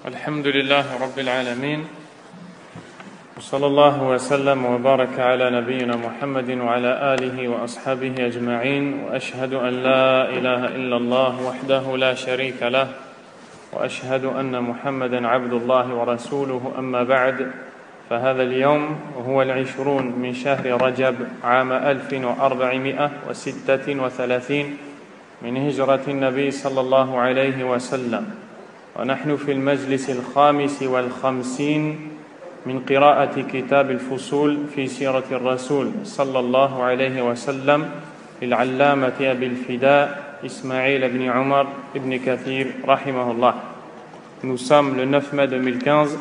الحمد لله رب العالمين وصلى الله وسلم وبارك على نبينا محمد وعلى آله وأصحابه أجمعين وأشهد أن لا إله إلا الله وحده لا شريك له وأشهد أن محمدا عبد الله ورسوله أما بعد فهذا اليوم هو 20 من شهر رجب عام 1436 من هجرة النبي صلى الله عليه وسلم ونحن في المجلس 55 من قراءة كتاب الفصول في سيرة الرسول صلى الله عليه وسلم للعلامة أبي الفداء إسماعيل بن عمر بن كثير رحمه الله. Nous sommes le 9 mai 2015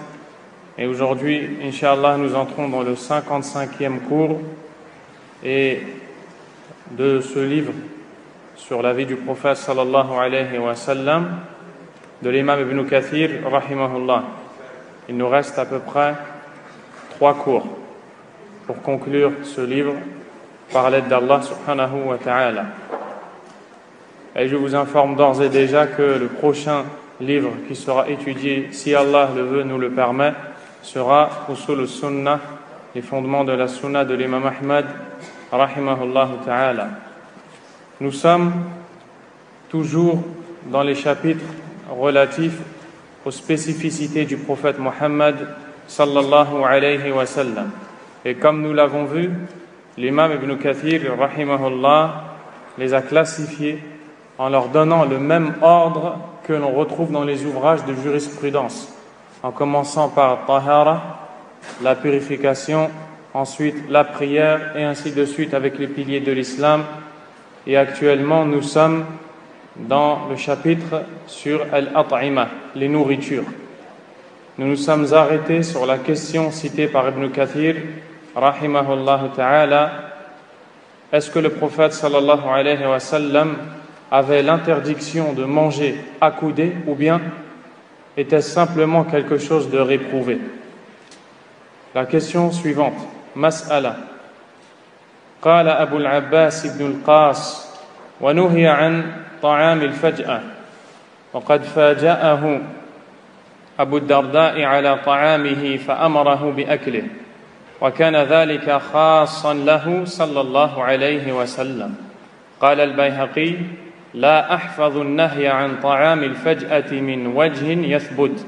et aujourd'hui, Inch'Allah, nous entrons dans le 55e cours et de ce livre sur la vie du prophète sallallahu alayhi wa sallam de l'imam Ibn Kathir rahimahullah. Il nous reste à peu près 3 cours pour conclure ce livre par l'aide d'Allah subhanahu wa ta'ala. Et je vous informe d'ores et déjà que le prochain livre qui sera étudié, si Allah le veut, nous le permet, sera Usul al-Sunnah, les fondements de la Sunnah de l'imam Ahmad rahimahullah ta'ala. Nous sommes toujours dans les chapitres relatifs aux spécificités du prophète Mohammed sallallahu alayhi wa sallam. Et comme nous l'avons vu, l'imam Ibn Kathir rahimahullah les a classifiés en leur donnant le même ordre que l'on retrouve dans les ouvrages de jurisprudence, en commençant par Tahara, la purification, ensuite la prière et ainsi de suite avec les piliers de l'islam. Et actuellement nous sommes dans le chapitre sur Al-At'ima, les nourritures. Nous nous sommes arrêtés sur la question citée par Ibn Kathir rahimahullah ta'ala: est-ce que le prophète sallallahu alayhi wa sallam avait l'interdiction de manger accoudé ou bien était-ce simplement quelque chose de réprouvé? La question suivante, Mas'ala. قال أبو العباس بن القاص ونهي عن طعام الفجأة وقد فاجأه أبو الدرداء على طعامه فأمره بأكله وكان ذلك خاصا له صلى الله عليه وسلم. قال البيهقي لا أحفظ النهي عن طعام الفجأة من وجه يثبت.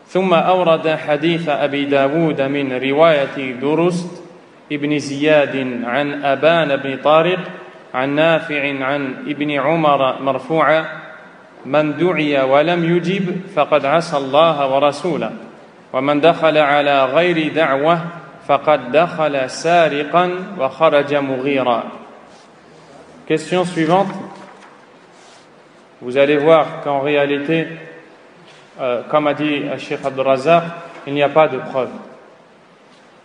ثم أورد حديث أبي داود من رواية درست ابن زياد عن أبان بن طارق عن نافع عن ابن عمر مرفوعا من دعي ولم يجب فقد عصى الله ورسوله ومن دخل على غير دعوة فقد دخل سارقا وخرج مغيرا. Question suivante. Vous allez voir qu'en réalité, comme a dit Cheikh Abdul Razak, il n'y a pas de preuve.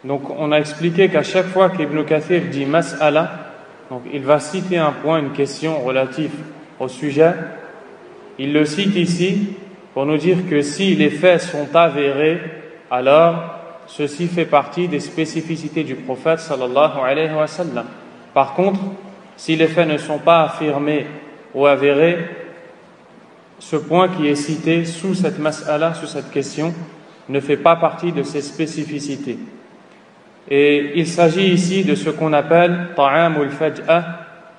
Donc on a expliqué qu'à chaque fois qu'Ibn Kathir dit mas'ala, donc il va citer un point, une question relative au sujet. Il le cite ici pour nous dire que si les faits sont avérés, alors ceci fait partie des spécificités du prophète sallallahu alayhi wa sallam. Par contre, si les faits ne sont pas affirmés ou avérés, ce point qui est cité sous cette mas'ala, sous cette question, ne fait pas partie de ces spécificités. Et il s'agit ici de ce qu'on appelle ta'amul faj'a,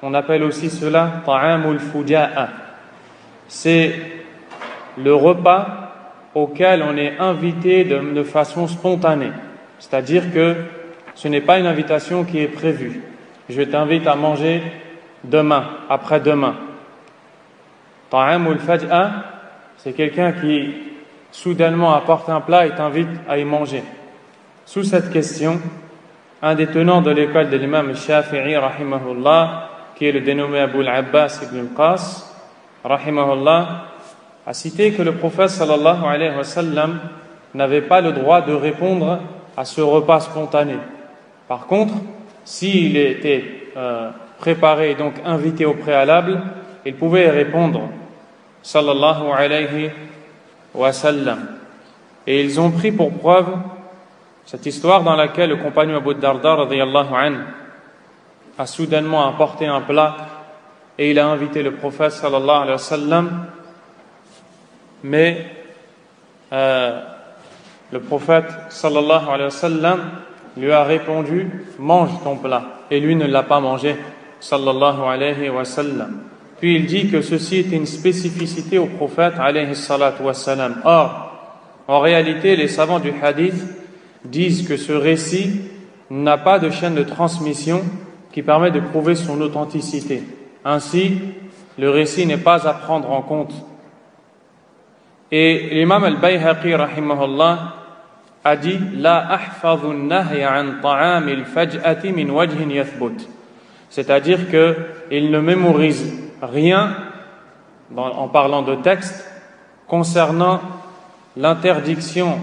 on appelle aussi cela ta'amul fuja'a. C'est le repas auquel on est invité de façon spontanée. C'est-à-dire que ce n'est pas une invitation qui est prévue. Je t'invite à manger demain, après-demain. Ta'amul faj'a, c'est quelqu'un qui soudainement apporte un plat et t'invite à y manger. Sous cette question, un des tenants de l'école de l'imam Shafi'i rahimahullah, qui est le dénommé Abu al-Abbas ibn al-Qas rahimahullah, a cité que le prophète sallallahu alayhi wa sallam n'avait pas le droit de répondre à ce repas spontané. Par contre, s'il était préparé et donc invité au préalable, il pouvait répondre sallallahu alayhi wa sallam. Et ils ont pris pour preuve cette histoire dans laquelle le compagnon Abu Darda radiyallahu anhu a soudainement apporté un plat et il a invité le prophète sallallahu alayhi wa sallam, mais le prophète sallallahu alayhi wa sallam lui a répondu mange ton plat, et lui ne l'a pas mangé sallallahu alayhi wa sallam. Puis il dit que ceci est une spécificité au prophète alayhi salatu wa sallam. Or, en réalité, les savants du hadith disent que ce récit n'a pas de chaîne de transmission qui permet de prouver son authenticité. Ainsi, le récit n'est pas à prendre en compte. Et l'imam al-Bayhaqi rahimahullah a dit la ahfadhu an-nahya an ta'am al-faj'ati min wajhin yathbut, c'est-à-dire que il ne mémorise rien en parlant de texte concernant l'interdiction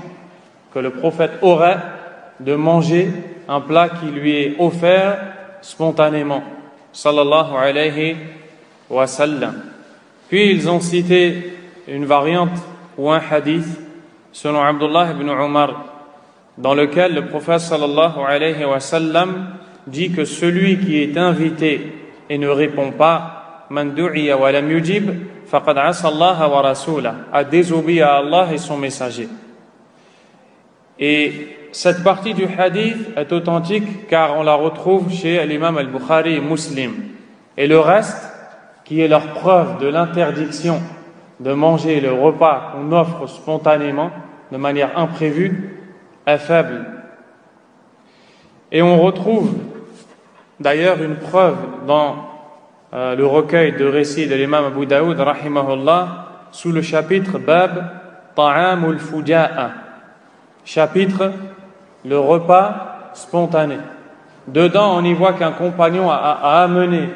que le prophète aurait de manger un plat qui lui est offert spontanément sallallahu alayhi wa sallam. Puis ils ont cité une variante ou un hadith selon Abdullah ibn Umar dans lequel le prophète sallallahu alayhi wa sallam dit que celui qui est invité et ne répond pas man du'iya wa lam yujib faqad asa Allah wa rasulahu, a désobéi à Allah et son messager. Et cette partie du hadith est authentique car on la retrouve chez l'imam al-Bukhari et Muslim. Et le reste, qui est leur preuve de l'interdiction de manger le repas qu'on offre spontanément, de manière imprévue, est faible. Et on retrouve d'ailleurs une preuve dans le recueil de récits de l'imam Abu Daoud rahimahullah sous le chapitre Bab Ta'amul Fuja'a, chapitre le repas spontané. Dedans on y voit qu'un compagnon a amené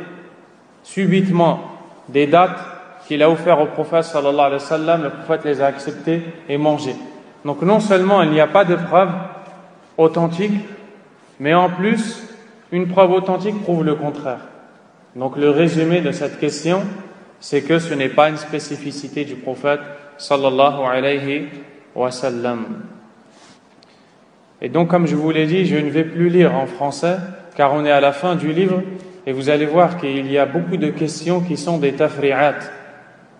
subitement des dates qu'il a offertes au prophète sallallahu alayhi wa sallam. Le prophète les a acceptées et mangées. Donc non seulement il n'y a pas de preuve authentique, mais en plus une preuve authentique prouve le contraire. Donc le résumé de cette question, c'est que ce n'est pas une spécificité du prophète sallallahu alayhi wa sallam. Et donc comme je vous l'ai dit, je ne vais plus lire en français car on est à la fin du livre et vous allez voir qu'il y a beaucoup de questions qui sont des tafri'at,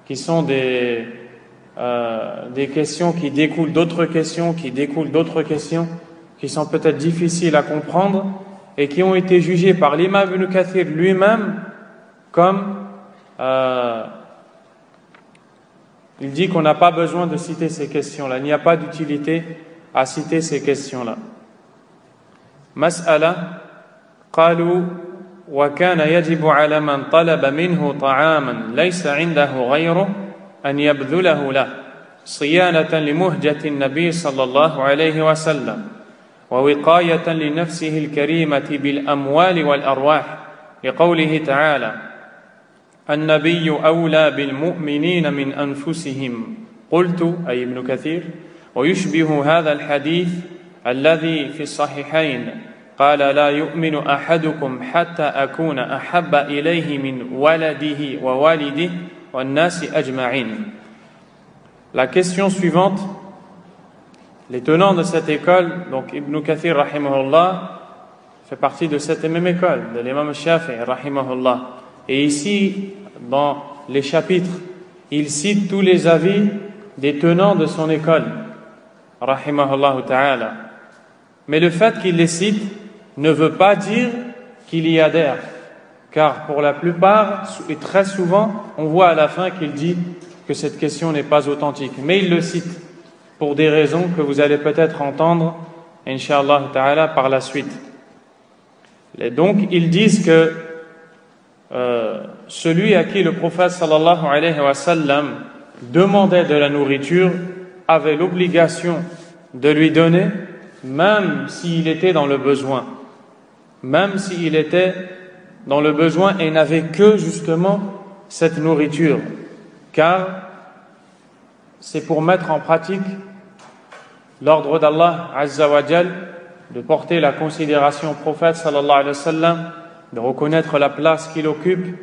qui sont des questions qui découlent d'autres questions, qui découlent d'autres questions, qui sont peut-être difficiles à comprendre et qui ont été jugées par l'imam Ibn Kathir lui-même comme il dit qu'on n'a pas besoin de citer ces questions-là, il n'y a pas d'utilité à citer ces questions-là. Mas'ala qalu wa kana yajibu ala man talaba minhu ta'aman laysa 'indahu ghayruhu an yabdhulahu lahu صيانة لمهجة النبي صلى الله عليه وسلم ووقاية لنفسه الكريمة بالأموال والأرواح لقوله تعالى النبي أولى بالمؤمنين من أنفسهم قلت أي ابن كثير ويشبه هذا الحديث الذي في الصحيحين قال لا يؤمن أحدكم حتى أكون أحب إليه من ولده ووالده والناس أجمعين. La question suivante, les tenants de cette école, donc Ibn Kathir rahimahullah fait partie de cette même école, de l'imam Shafi'i rahimahullah. Et ici, dans les chapitres, il cite tous les avis des tenants de son école rahimahullah ta'ala. Mais le fait qu'il les cite ne veut pas dire qu'il y adhère, car pour la plupart et très souvent, on voit à la fin qu'il dit que cette question n'est pas authentique, mais il le cite pour des raisons que vous allez peut-être entendre, Inch'Allah ta'ala, par la suite. Et donc, ils disent que celui à qui le prophète sallallahu alayhi wa sallam demandait de la nourriture avait l'obligation de lui donner, même s'il était dans le besoin. Même s'il était dans le besoin et n'avait que justement cette nourriture. Car c'est pour mettre en pratique l'ordre d'Allah Azza wa Jal de porter la considération au prophète sallallahu alayhi wa sallam, de reconnaître la place qu'il occupe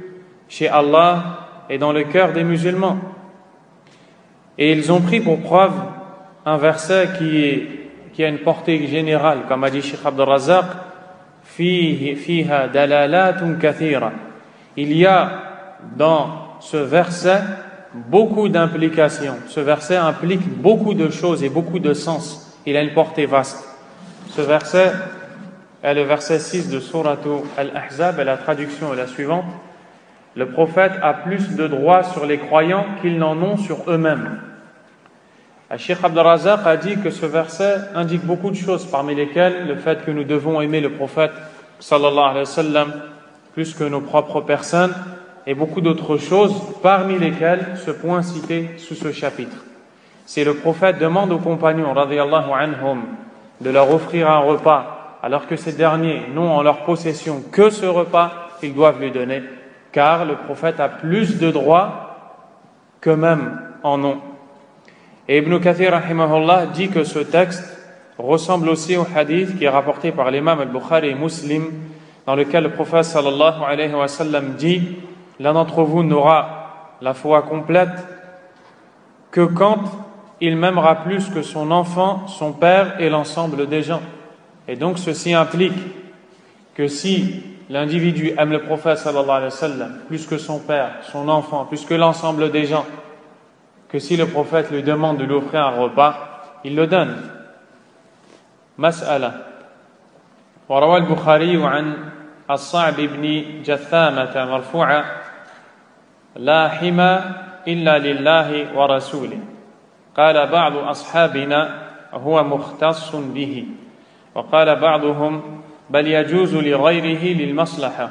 chez Allah et dans le cœur des musulmans. Et ils ont pris pour preuve un verset qui a une portée générale, comme a dit Cheikh Abdul Razzaq, fiha dalalatun kathira. Il y a dans ce verset beaucoup d'implications. Ce verset implique beaucoup de choses et beaucoup de sens. Il a une portée vaste. Ce verset est le verset 6 de Sourate Al-Ahzab et la traduction est la suivante. Le prophète a plus de droits sur les croyants qu'ils n'en ont sur eux-mêmes. Cheikh Abdul Razak a dit que ce verset indique beaucoup de choses, parmi lesquelles le fait que nous devons aimer le prophète sallallahu alayhi wa sallam plus que nos propres personnes et beaucoup d'autres choses, parmi lesquelles ce point cité sous ce chapitre. Si le prophète demande aux compagnons radiyallahu anhum de leur offrir un repas alors que ces derniers n'ont en leur possession que ce repas, ils doivent lui donner, car le prophète a plus de droits qu'eux-mêmes en ont. Et Ibn Kathir rahimahullah dit que ce texte ressemble aussi au hadith qui est rapporté par l'imam al-Bukhari et Muslim, dans lequel le prophète sallallahu alayhi wa sallam dit: l'un d'entre vous n'aura la foi complète que quand il m'aimera plus que son enfant, son père et l'ensemble des gens. Et donc ceci implique que si l'individu aime le prophète sallallahu alayhi wa sallam plus que son père, son enfant, plus que l'ensemble des gens, que si le prophète lui demande de lui offrir un repas, il le donne. Mas'ala. وروى البخاري عن الصعب بن جثامة مرفوعا: لا حمى إلا لله ورسوله. قال بعض أصحابنا هو مختص به، وقال بعضهم بل يجوز لغيره للمصلحة،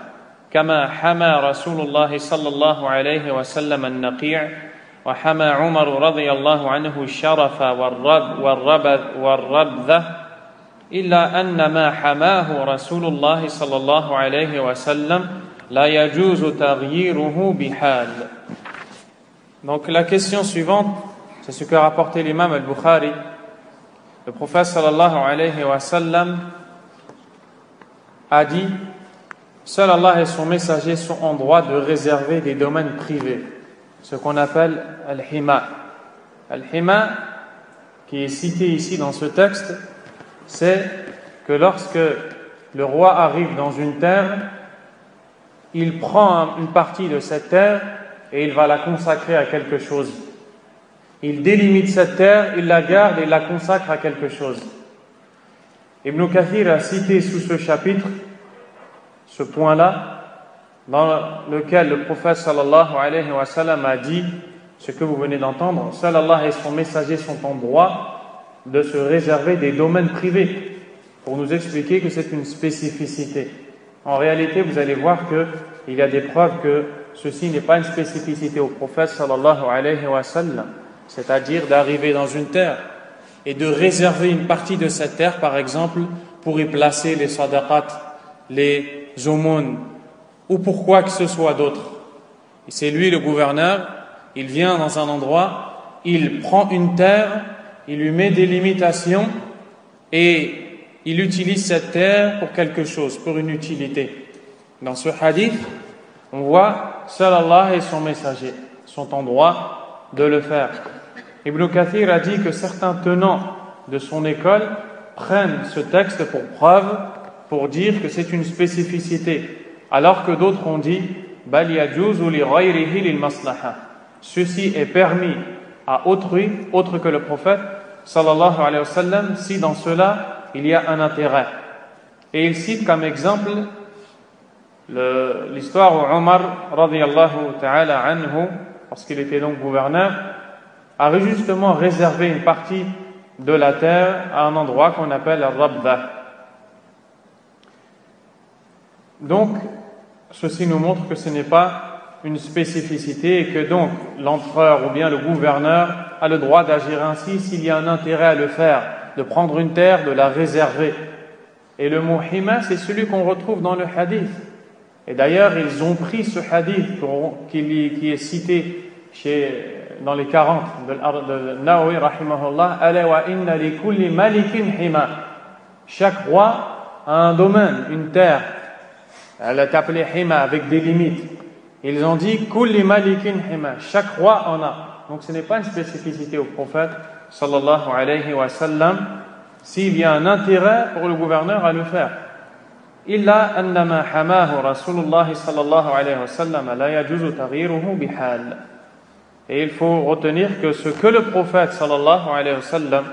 كما حمى رسول الله صلى الله عليه وسلم النقيع، وحمى عمر رضي الله عنه الشرف والربذة، إلا أن ما حماه رسول الله صلى الله عليه وسلم لا يجوز تغييره بحال. Donc la question suivante, c'est ce que rapportait l'imam al-Bukhari. Le prophète sallallahu alayhi wa sallam a dit: seul Allah et son messager sont en droit de réserver des domaines privés, ce qu'on appelle al-hima. Al-hima, qui est cité ici dans ce texte, c'est que lorsque le roi arrive dans une terre, il prend une partie de cette terre et il va la consacrer à quelque chose. Il délimite cette terre, il la garde et la consacre à quelque chose. Ibn Kathir a cité sous ce chapitre ce point-là, dans lequel le prophète sallallahu alayhi wa sallam a dit ce que vous venez d'entendre: seul Allah et son messager sont en droit de se réserver des domaines privés, pour nous expliquer que c'est une spécificité. En réalité, vous allez voir qu'il y a des preuves que ceci n'est pas une spécificité au prophète sallallahu alayhi wa sallam, c'est-à-dire d'arriver dans une terre et de réserver une partie de cette terre, par exemple, pour y placer les sadaqat, les aumônes, ou pour quoi que ce soit d'autre. Et c'est lui le gouverneur, il vient dans un endroit, il prend une terre, il lui met des limitations et il utilise cette terre pour quelque chose, pour une utilité. Dans ce hadith, on voit seul Allah et son messager sont en droit de le faire. Ibn Kathir a dit que certains tenants de son école prennent ce texte pour preuve, pour dire que c'est une spécificité, alors que d'autres ont dit bal yajuzu li ghayrihi lil maslaha. Ceci est permis à autrui, autre que le prophète sallallahu alayhi wa sallam, si dans cela il y a un intérêt. Et il cite comme exemple l'histoire où Omar radiyallahu ta'ala anhu, parce qu'il était donc gouverneur, a justement réservé une partie de la terre à un endroit qu'on appelle al-Rabda. Donc ceci nous montre que ce n'est pas une spécificité et que donc l'empereur ou bien le gouverneur a le droit d'agir ainsi s'il y a un intérêt à le faire, de prendre une terre, de la réserver. Et le mot hima, c'est celui qu'on retrouve dans le hadith. Et d'ailleurs, ils ont pris ce hadith qui est cité dans les 40 de Nawawi rahimahullah: ala wa inna li kulli malikin hima. Chaque roi a un domaine, une terre. Elle est appelée hima avec des limites. Ils ont dit kulli malikin hima. Chaque roi en a. Donc ce n'est pas une spécificité au prophète sallallahu alayhi wa sallam s'il y a un intérêt pour le gouverneur à le faire. Illa annama hamahu Rasulullah sallallahu alayhi wa sallam la yajuzu taghyiruhu bihal. Et il faut retenir que ce que le prophète sallallahu alayhi wa sallam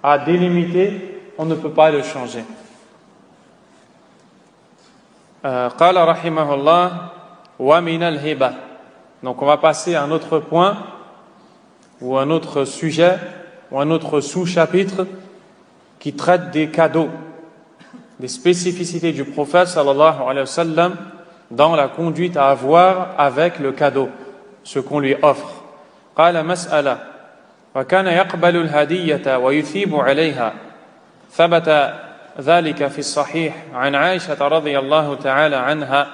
a délimité, on ne peut pas le changer. قال رحمه الله ومن الهبة. Donc on va passer à un autre point ou un autre sujet ou un autre sous-chapitre qui traite des cadeaux, des spécificités du prophète sallallahu alayhi wa sallam dans la conduite à avoir avec le cadeau, ce qu'on lui offre. قال مسألة وكان يقبل الهدية ويثيب عليها ثبت ذلك في الصحيح عن عائشة رضي الله تعالى عنها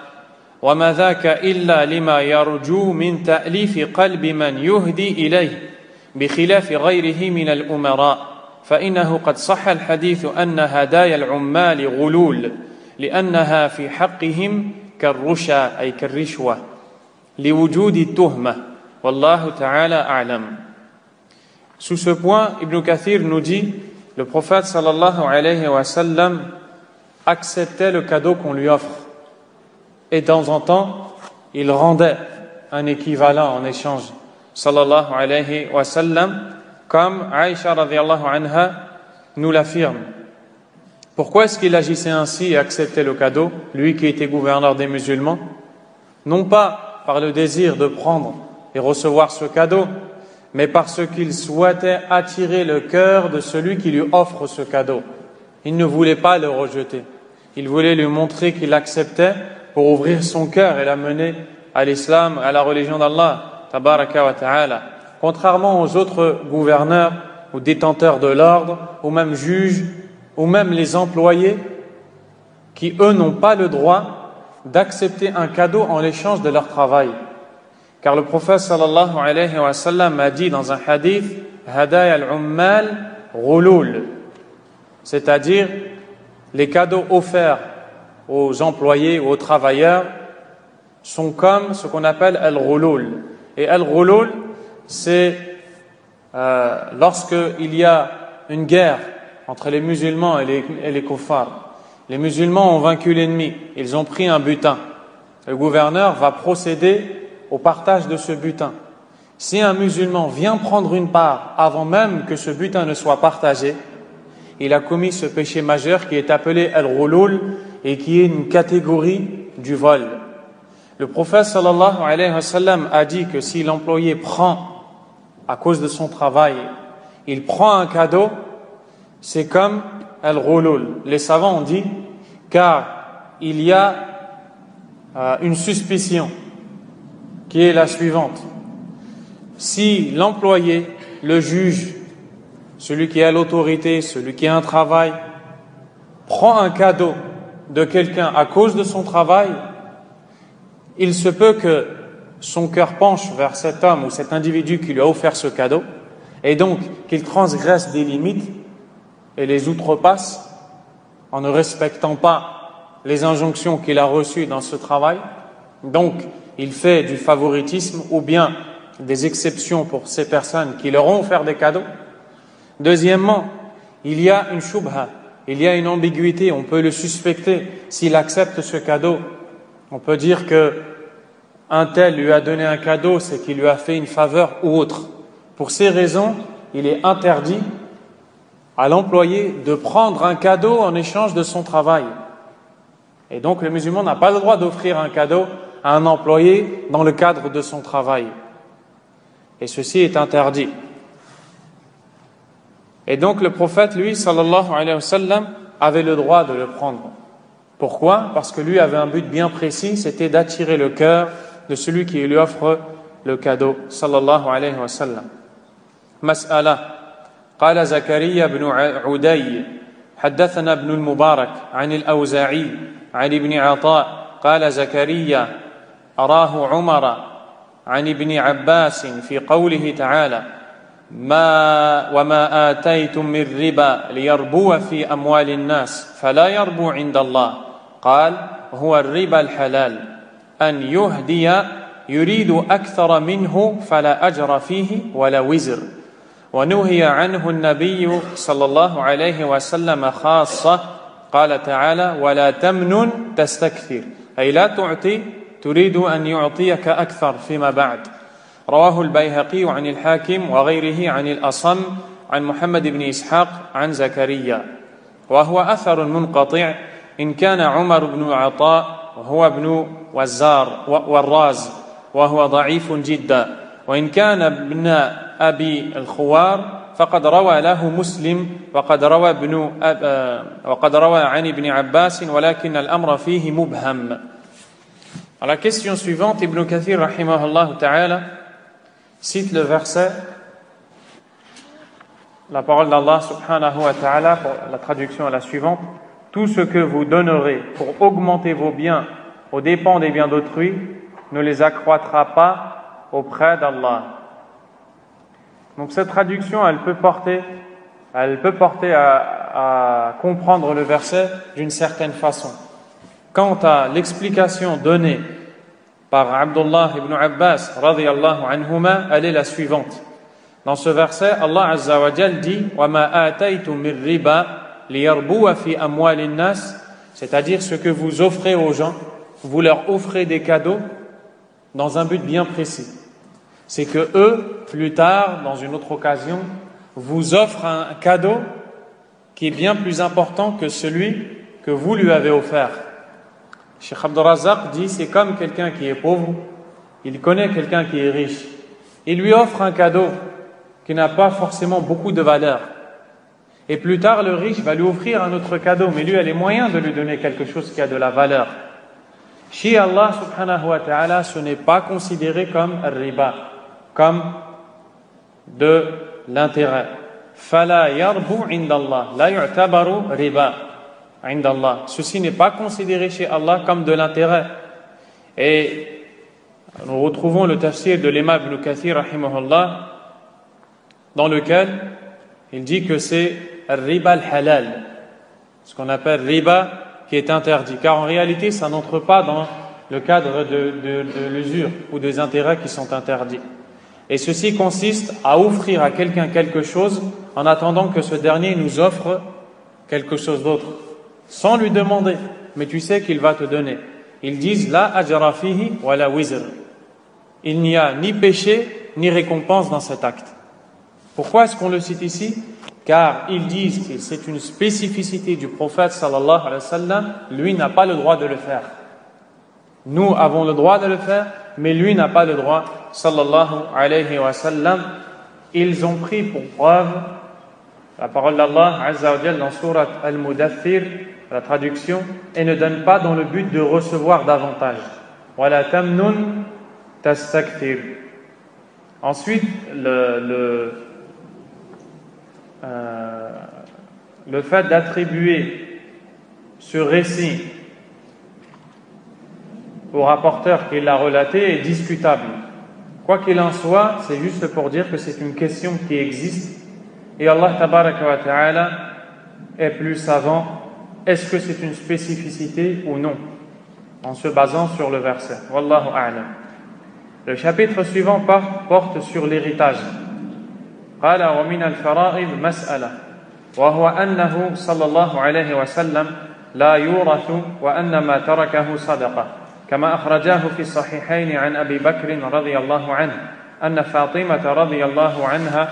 وما ذاك إلا لما يرجو من تأليف قلب من يهدي إليه بخلاف غيره من الأمراء فإنه قد صح الحديث أن هدايا العمال غلول لأنها في حقهم كالرشا أي كالرشوة لوجود التهمة والله تعالى أعلم. Sous ce point, Ibn Kathir nous dit, le prophète sallallahu alayhi wa sallam acceptait le cadeau qu'on lui offre. Et de temps en temps, il rendait un équivalent en échange. Sallallahu alayhi wa sallam, comme Aïcha radhiyallahu anha nous l'affirme. Pourquoi est-ce qu'il agissait ainsi et acceptait le cadeau, lui qui était gouverneur des musulmans? Non pas par le désir de prendre et recevoir ce cadeau, mais parce qu'il souhaitait attirer le cœur de celui qui lui offre ce cadeau. Il ne voulait pas le rejeter. Il voulait lui montrer qu'il l'acceptait pour ouvrir son cœur et l'amener à l'islam, à la religion d'Allah, tabaraka wa ta'ala. Contrairement aux autres gouverneurs ou détenteurs de l'ordre, ou même juges, ou même les employés, qui eux n'ont pas le droit d'accepter un cadeau en l'échange de leur travail. Car le prophète sallallahu alayhi wa sallam a dit dans un hadith Hadaya al-ummal ghulul, c'est-à-dire les cadeaux offerts aux employés ou aux travailleurs sont comme ce qu'on appelle al-ghulul. Et al-ghulul, c'est lorsqu'il y a une guerre entre les musulmans et les kuffars. Les musulmans ont vaincu l'ennemi, ils ont pris un butin. Le gouverneur va procéder au partage de ce butin. Si un musulman vient prendre une part avant même que ce butin ne soit partagé, il a commis ce péché majeur qui est appelé al-ghulul et qui est une catégorie du vol. Le prophète sallallahu alayhi wa sallam a dit que si l'employé prend, à cause de son travail, il prend un cadeau, c'est comme al-ghulul. Les savants ont dit, car il y a une suspicion qui est la suivante. Si l'employé, le juge, celui qui a l'autorité, celui qui a un travail, prend un cadeau de quelqu'un à cause de son travail, il se peut que son cœur penche vers cet homme ou cet individu qui lui a offert ce cadeau, et donc qu'il transgresse des limites et les outrepasse en ne respectant pas les injonctions qu'il a reçues dans ce travail. Donc, il fait du favoritisme ou bien des exceptions pour ces personnes qui leur ont offert des cadeaux. Deuxièmement, il y a une shubha, il y a une ambiguïté, on peut le suspecter s'il accepte ce cadeau. On peut dire que un tel lui a donné un cadeau, c'est qu'il lui a fait une faveur ou autre. Pour ces raisons, il est interdit à l'employé de prendre un cadeau en échange de son travail. Et donc le musulman n'a pas le droit d'offrir un cadeau à un employé dans le cadre de son travail. Et ceci est interdit. Et donc le prophète, lui, sallallahu alayhi wa sallam, avait le droit de le prendre. Pourquoi? Parce que lui avait un but bien précis, c'était d'attirer le cœur de celui qui lui offre le cadeau, sallallahu alayhi wa sallam. Mas'ala. قال زكريا بن عدي حدثنا ابن المبارك عن الأوزاعي عن ابن عطاء قال زكريا أراه عمر عن ابن عباس في قوله تعالى وما آتيتم من ربا ليربو في أموال الناس فلا يربو عند الله قال هو الربا الحلال أن يهدي يريد أكثر منه فلا أجر فيه ولا وزر ونهي عنه النبي صلى الله عليه وسلم خاصة قال تعالى ولا تمنن تستكثر أي لا تعطي تريد أن يعطيك أكثر فيما بعد رواه البيهقي عن الحاكم وغيره عن الأصم عن محمد بن إسحاق عن زكريا وهو أثر منقطع إن كان عمر بن عطاء وهو ابن وراز وهو ضعيف جدا وإن كان ابن أبي الخوار فقد روى له مسلم وقد روى عن ابن عباس ولكن الأمر فيه مبهم. À la question suivante, Ibn Kathir rahimahullah ta'ala cite le verset, la parole d'Allah subhanahu wa ta'ala, pour la traduction est la suivante: tout ce que vous donnerez pour augmenter vos biens aux dépens des biens d'autrui ne les accroîtra pas auprès d'Allah. Donc cette traduction, elle peut porter à comprendre le verset d'une certaine façon. Quant à l'explication donnée par Abdullah ibn Abbas radiyallahu anhuma, elle est la suivante. Dans ce verset, Allah Azza wa Jal dit وَمَا آتَيْتُم مِّن رِّبًا لِيَرْبُوَ فِي أَمْوَالِ النَّاسِ, c'est-à-dire ce que vous offrez aux gens, vous leur offrez des cadeaux dans un but bien précis. C'est que eux, plus tard, dans une autre occasion, vous offrent un cadeau qui est bien plus important que celui que vous lui avez offert. Cheikh Abdul Razzaq dit, c'est comme quelqu'un qui est pauvre, il connaît quelqu'un qui est riche, il lui offre un cadeau qui n'a pas forcément beaucoup de valeur. Et plus tard, le riche va lui offrir un autre cadeau, mais lui a les moyens de lui donner quelque chose qui a de la valeur. Chez Allah subhanahu wa ta'ala, ce n'est pas considéré comme riba, comme de l'intérêt. Fala yarbu indallah, la yu'tabaru riba indallah. Ceci n'est pas considéré chez Allah comme de l'intérêt. Et nous retrouvons le tafsir de l'imam Ibn Kathir rahimahullah, dans lequel il dit que c'est riba al-halal, ce qu'on appelle riba qui est interdit, car en réalité ça n'entre pas dans le cadre de l'usure ou des intérêts qui sont interdits. Et ceci consiste à offrir à quelqu'un quelque chose en attendant que ce dernier nous offre quelque chose d'autre, sans lui demander, mais tu sais qu'il va te donner. Ils disent la ajra fihi wa la wizr. Il n'y a ni péché ni récompense dans cet acte. Pourquoi est-ce qu'on le cite ici? Car ils disent que c'est une spécificité du prophète sallallahu alayhi wa sallam, lui n'a pas le droit de le faire. Nous avons le droit de le faire, mais lui n'a pas le droit, sallallahu alayhi wa sallam. Ils ont pris pour preuve la parole d'Allah azza wa jalla dans surat Al-Mudaththir, la traduction, et ne donne pas dans le but de recevoir davantage. Wala tamnun tastakthir. Ensuite, le fait d'attribuer ce récit au rapporteur qui l'a relaté est discutable. Quoi qu'il en soit, c'est juste pour dire que c'est une question qui existe et Allah tabaraka wa ta'ala est plus savant. Est-ce que c'est une spécificité ou non, en se basant sur le verset. Wallahu a'lam. Le chapitre suivant porte sur l'héritage. قال ومن الفرائض مسألة وهو أنه صلى الله عليه وسلم لا يورث وأن ما تركه صدقة كما أخرجاه في الصحيحين عن أبي بكر رضي الله عنه أن فاطمة رضي الله عنها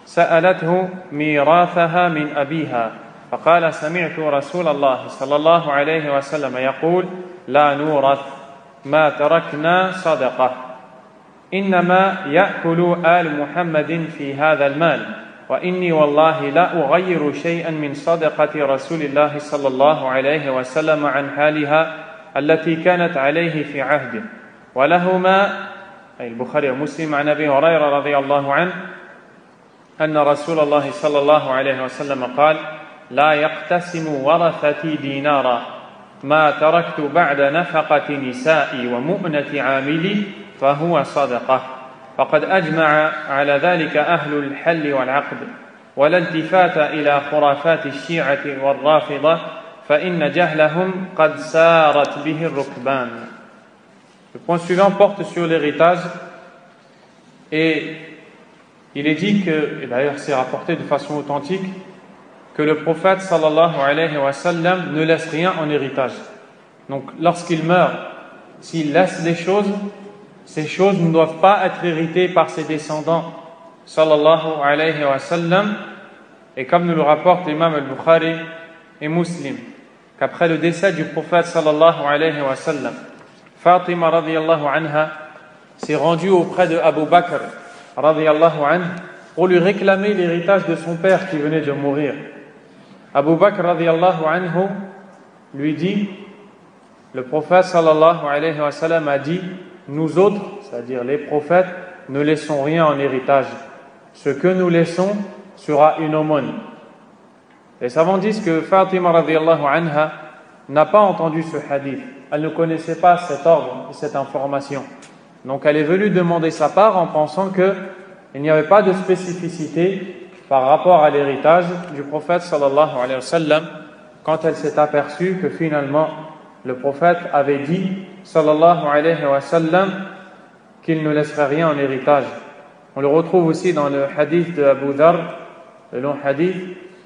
سألته ميراثها من أبيها فقال سمعت رسول الله صلى الله عليه وسلم يقول لا نورث ما تركنا صدقة إنما يأكل آل محمد في هذا المال وإني والله لا أغير شيئا من صدقة رسول الله صلى الله عليه وسلم عن حالها التي كانت عليه في عهده ولهما أي البخاري ومسلم عن أبي هريرة رضي الله عنه أن رسول الله صلى الله عليه وسلم قال لا يقتسم ورثتي دينارا ما تركت بعد نفقة نسائي ومؤنة عاملي فهو صدقة فقد أجمع على ذلك أهل الحل والعقد ولا التفات إلى خرافات الشيعة والرافضة فإن جهلهم قد سارت به الركبان. Le point suivant porte sur l'héritage et il est dit que, et d'ailleurs c'est rapporté de façon authentique, que le prophète sallallahu alayhi wa sallam ne laisse rien en héritage. Donc lorsqu'il meurt, s'il laisse des choses, ces choses ne doivent pas être héritées par ses descendants, sallallahu alayhi wa sallam. Et comme nous le rapporte l'imam al-Bukhari et Muslim, qu'après le décès du prophète sallallahu alayhi wa sallam, Fatima radiyallahu anha s'est rendue auprès de Abu Bakr radiyallahu anhu pour lui réclamer l'héritage de son père qui venait de mourir. Abu Bakr radiyallahu anhu lui dit, le prophète sallallahu alayhi wa sallam a dit, nous autres, c'est-à-dire les prophètes, ne laissons rien en héritage. Ce que nous laissons sera une aumône. Les savants disent que Fatima radiyallahu anha n'a pas entendu ce hadith. Elle ne connaissait pas cet ordre et cette information. Donc elle est venue demander sa part en pensant qu'il n'y avait pas de spécificité par rapport à l'héritage du prophète sallallahu alayhi wa sallam, quand elle s'est aperçue que finalement le prophète avait dit sallallahu alayhi wa sallam qu'il ne laisserait rien en héritage. On le retrouve aussi dans le hadith de Abu Dharr, le long hadith,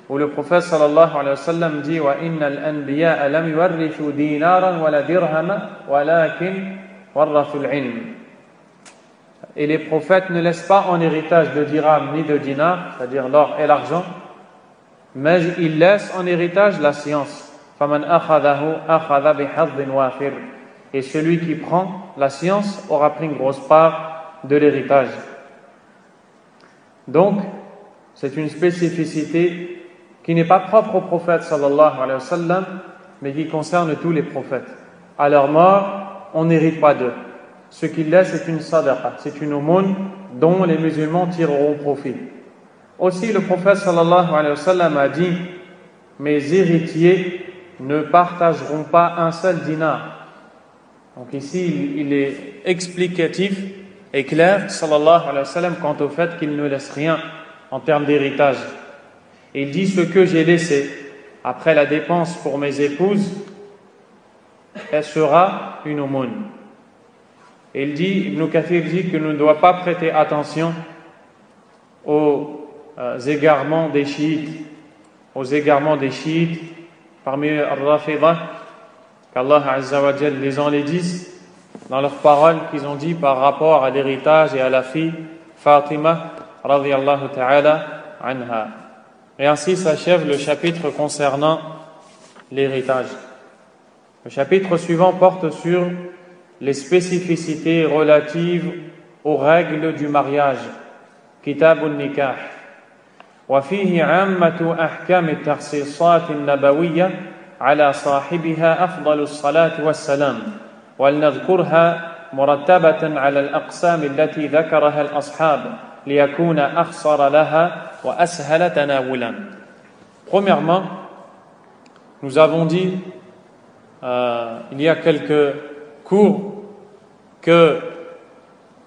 où le prophète sallallahu alayhi wa sallam dit wa innal anbiya'a lam yuwarrithu dinaran wala dirhama walakin warrathu al-ilm. Et les prophètes ne laissent pas en héritage de dirham ni de dinar, c'est-à-dire l'or et l'argent, mais ils laissent en héritage la science. فَمَنْ أَخَذَهُ أَخَذَ بِحَظٍ وَافِرٍ. Et celui qui prend la science aura pris une grosse part de l'héritage. Donc, c'est une spécificité qui n'est pas propre au prophète sallallahu alayhi wa sallam, mais qui concerne tous les prophètes. À leur mort, on n'hérite pas d'eux. Ce qu'ils laissent, c'est une sadaqa, c'est une aumône dont les musulmans tireront profit. Aussi, le prophète sallallahu alayhi wa sallam a dit, mes héritiers ne partageront pas un seul dinar. Donc ici, il est explicatif et clair, sallallahu alayhi wa sallam, quant au fait qu'il ne laisse rien en termes d'héritage. Et il dit, ce que j'ai laissé après la dépense pour mes épouses, elle sera une aumône. Et il dit, Ibn Kathir dit que nous ne devons pas prêter attention aux égarements des chiites, parmi Ar-Rafidah, qu'Allah Azza wa Jal les enlaidisse dans leurs paroles qu'ils ont dit par rapport à l'héritage et à la fille Fatima radiyallahu ta'ala anha. Et ainsi s'achève le chapitre concernant l'héritage. Le chapitre suivant porte sur les spécificités relatives aux règles du mariage. Kitab al-Nikah. وفيه عامة أحكام التخصيصات النبوية على صاحبها أفضل الصلاة والسلام ولنذكرها مرتبة على الأقسام التي ذكرها الأصحاب ليكون أخصر لها وأسهل تناولا. Premièrement, nous avons dit il y a quelques cours que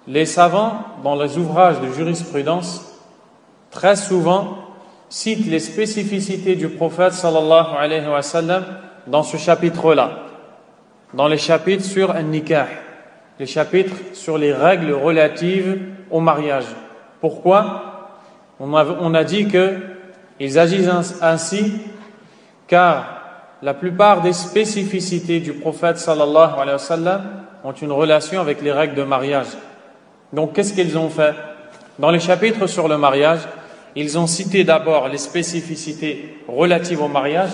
les savants dans les ouvrages de jurisprudence très souvent citent les spécificités du prophète sallallahu alayhi wa sallam dans ce chapitre-là, dans les chapitres sur un-nikah, les chapitres sur les règles relatives au mariage. Pourquoi? On a dit qu'ils agissent ainsi car la plupart des spécificités du prophète sallallahu alayhi wa sallam ont une relation avec les règles de mariage. Donc qu'est-ce qu'ils ont fait? Dans les chapitres sur le mariage, ils ont cité d'abord les spécificités relatives au mariage,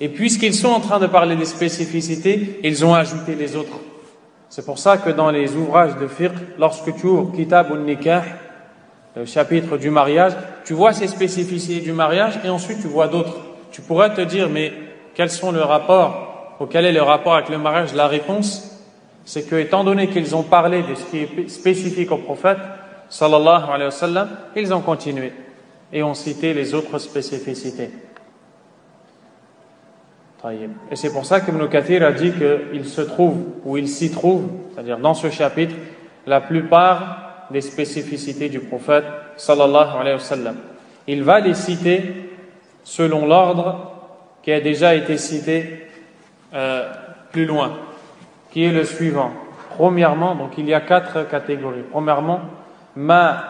et puisqu'ils sont en train de parler des spécificités, ils ont ajouté les autres. C'est pour ça que dans les ouvrages de fiqh, lorsque tu ouvres Kitab al-Nikah, le chapitre du mariage, tu vois ces spécificités du mariage, et ensuite tu vois d'autres. Tu pourrais te dire, mais quels sont le rapport, ou quel est le rapport avec le mariage? La réponse, c'est que, étant donné qu'ils ont parlé de ce qui est spécifique au prophète, sallallahu alayhi wa sallam, ils ont continué et ont cité les autres spécificités. Et c'est pour ça que Ibn Kathir a dit qu'il se trouve, ou il s'y trouve, c'est-à-dire dans ce chapitre, la plupart des spécificités du prophète sallallahu alayhi wa sallam. Il va les citer selon l'ordre qui a déjà été cité plus loin, qui est le suivant. Premièrement, donc il y a 4 catégories. Premièrement, ma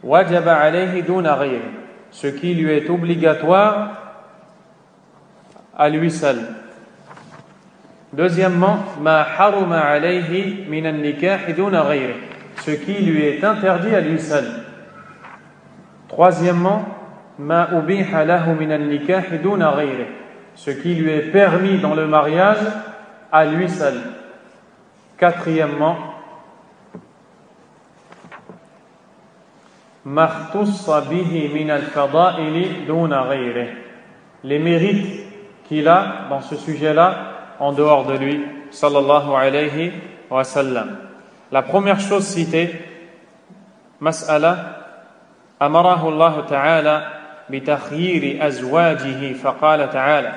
wajaba alayhi duna ghayri, ce qui lui est obligatoire à lui seul. Deuxièmement, ma haruma alayhi min an-nikah duna ghayri, ce qui lui est interdit à lui seul. Troisièmement, ma ubiha lahu min an-nikah duna ghayri, ce qui lui est permis dans le mariage à lui seul. Quatrièmement, ma khtussa bihi min al-fada'ili duna ghayri, les mérites qu'il a dans ce sujet-là en dehors de lui, sallallahu alayhi wa sallam. La première chose citée, mas'ala, amarahu Allah ta'ala bitakhyiri azwajihi, faqala ta'ala,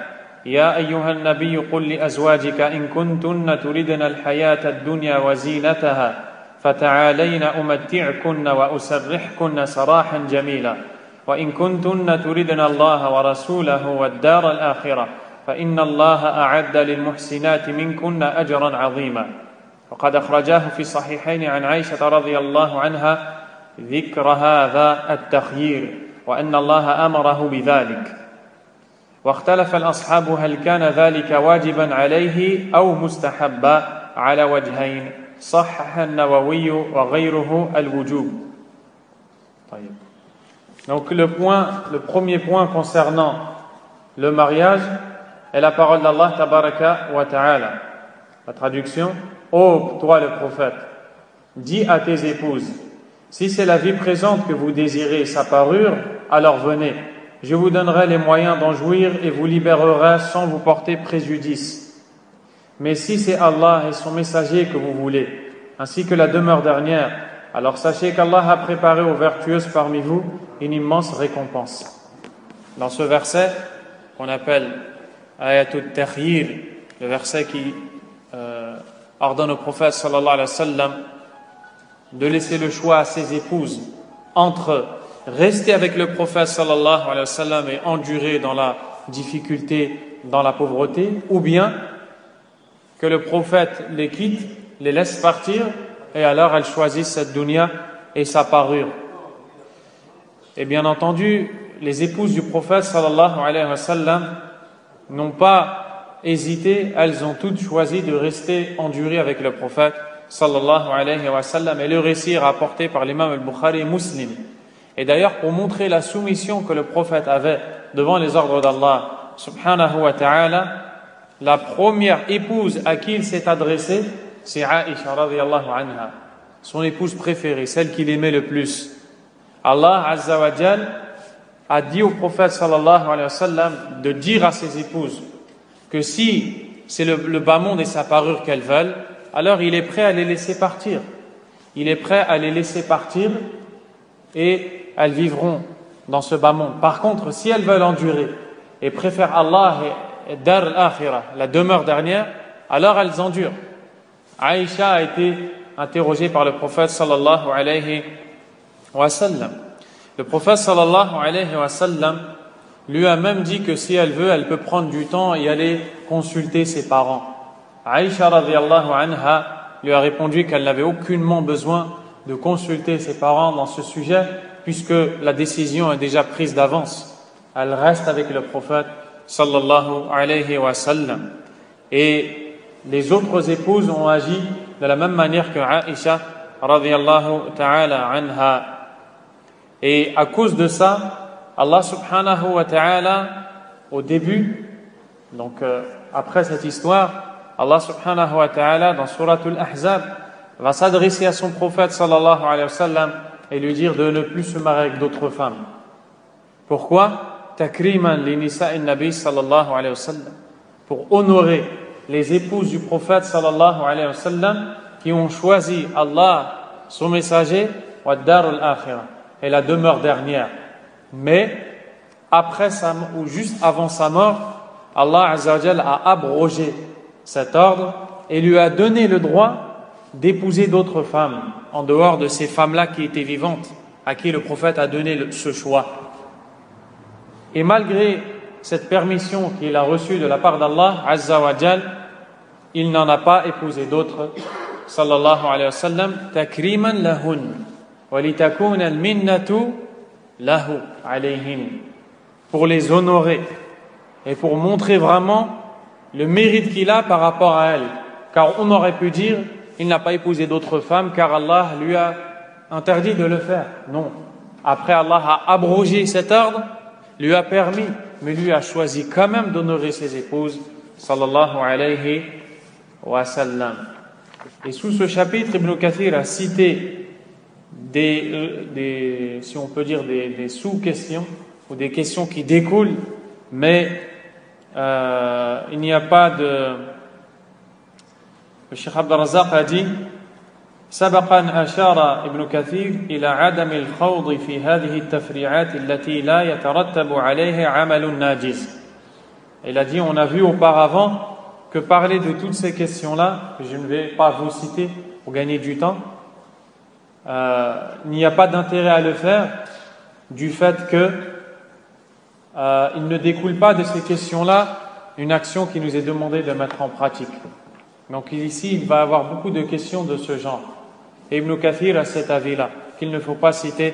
ya ayyuha an-nabiy qul li azwajika in kuntunna turidna al-hayata ad-dunya wa zinataha fata'alayna umatti'kunna wa usarrihkunna sarahan jamila wa in kuntunna turidna Allah wa rasulahu wad-dar al-akhirah فإن الله أعد للمحسنات منكن أجرا عظيما وقد أخرجاه في الصحيحين عن عائشة رضي الله عنها ذكر هذا التخيير وأن الله أمره بذلك واختلف الأصحاب هل كان ذلك واجبا عليه أو مستحبا على وجهين صحح النووي وغيره الوجوب. طيب. Donc le premier point concernant le mariage est la parole d'Allah tabaraka wa ta'ala. La traduction: ô toi le prophète, dis à tes épouses, si c'est la vie présente que vous désirez sa parure, alors venez, je vous donnerai les moyens d'en jouir et vous libérerai sans vous porter préjudice. Mais si c'est Allah et son messager que vous voulez, ainsi que la demeure dernière, alors sachez qu'Allah a préparé aux vertueuses parmi vous une immense récompense. Dans ce verset qu'on appelle Ayatul Takhyir, le verset qui ordonne au prophète sallallahu alayhi wa sallam de laisser le choix à ses épouses entre rester avec le prophète sallallahu alayhi wa sallam et endurer dans la difficulté, dans la pauvreté, ou bien que le prophète les quitte, les laisse partir et alors elles choisissent cette dunya et sa parure. Et bien entendu, les épouses du prophète sallallahu alayhi wa sallam n'ont pas hésité, elles ont toutes choisi de rester endurées avec le prophète sallallahu alayhi wa sallam, et le récit est rapporté par l'imam al-Bukhari et Muslim. Et d'ailleurs, pour montrer la soumission que le prophète avait devant les ordres d'Allah subhanahu wa ta'ala, la première épouse à qui il s'est adressé, c'est Aïcha radhiyallahu anha, son épouse préférée, celle qu'il aimait le plus. Allah azza wa jal a dit au prophète sallallahu alayhi wa sallam de dire à ses épouses que si c'est le bas monde et sa parure qu'elles veulent, alors il est prêt à les laisser partir. Il est prêt à les laisser partir et elles vivront dans ce bas monde. Par contre, si elles veulent endurer et préfèrent Allah et Dar al-Akhirah, la demeure dernière, alors elles endurent. Aïcha a été interrogée par le prophète sallallahu alayhi wa sallam. Le prophète sallallahu alayhi wa sallam lui a même dit que si elle veut, elle peut prendre du temps et aller consulter ses parents. Aïcha radhiyallahu anha lui a répondu qu'elle n'avait aucunement besoin de consulter ses parents dans ce sujet, puisque la décision est déjà prise d'avance. Elle reste avec le prophète sallallahu alayhi wa sallam. Et les autres épouses ont agi de la même manière que Aïcha radhiyallahu ta'ala anha. Et à cause de ça, Allah subhanahu wa ta'ala, au début, donc après cette histoire, Allah subhanahu wa ta'ala, dans Suratul Ahzab, va s'adresser à son prophète sallallahu alayhi wa sallam et lui dire de ne plus se marier avec d'autres femmes. Pourquoi? Takriman li nisa'in nabi sallallahu alayhi wa sallam. Pour honorer les épouses du prophète sallallahu alayhi wa sallam qui ont choisi Allah, son messager, wa dar al-akhirah, et la demeure dernière. Mais après ou juste avant sa mort, Allah azza wa jalla a abrogé cet ordre et lui a donné le droit d'épouser d'autres femmes en dehors de ces femmes-là qui étaient vivantes, à qui le prophète a donné ce choix. Et malgré cette permission qu'il a reçue de la part d'Allah azza wa jalla, il n'en a pas épousé d'autres sallallahu alayhi wa sallam, takriman lahun wa litakuna al-minnatu lahu alayhin, pour les honorer et pour montrer vraiment le mérite qu'il a par rapport à elle. Car on aurait pu dire, il n'a pas épousé d'autres femmes car Allah lui a interdit de le faire. Non. Après, Allah a abrogé cet ordre, lui a permis, mais lui a choisi quand même d'honorer ses épouses, sallallahu alayhi wa sallam. Et sous ce chapitre, Ibn Kathir a cité si on peut dire, des sous-questions ou des questions qui découlent, mais il n'y a pas de... Le Cheikh Abd al-Razzaq a dit سبق أن أشار ابن كثير إلى عدم الخوض في هذه التفريعات التي لا يترتب عليها عمل ناجز. Il a dit, on a vu auparavant que parler de toutes ces questions-là, que je ne vais pas vous citer pour gagner du temps, il n'y a pas d'intérêt à le faire du fait que il ne découle pas de ces questions-là une action qui nous est demandée de mettre en pratique. Donc ici, il va y avoir beaucoup de questions de ce genre. Et Ibn Kathir a cet avis-là, qu'il ne faut pas citer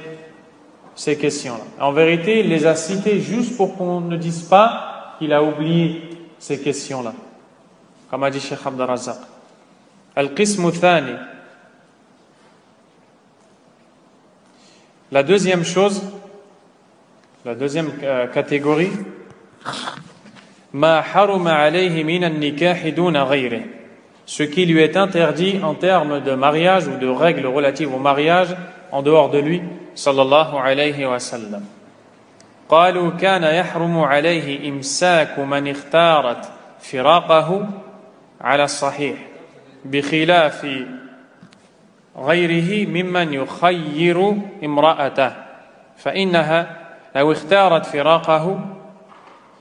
ces questions-là. En vérité, il les a citées juste pour qu'on ne dise pas qu'il a oublié ces questions-là. Comme a dit Cheikh Abd al-Razzaq. Al-Qismu Thani. La deuxième chose, la deuxième catégorie, Ma haruma alayhi min an-nikah duna ghayrih. Ce qui lui est interdit en termes de mariage ou de règles relatives au mariage en dehors de lui, sallallahu alayhi wa sallam. قالوا كان يحرم عليه إمساك من اختارت فراقه على الصحيح بخلاف غيره ممن يخير امرأته فإنها لو اختارت فراقه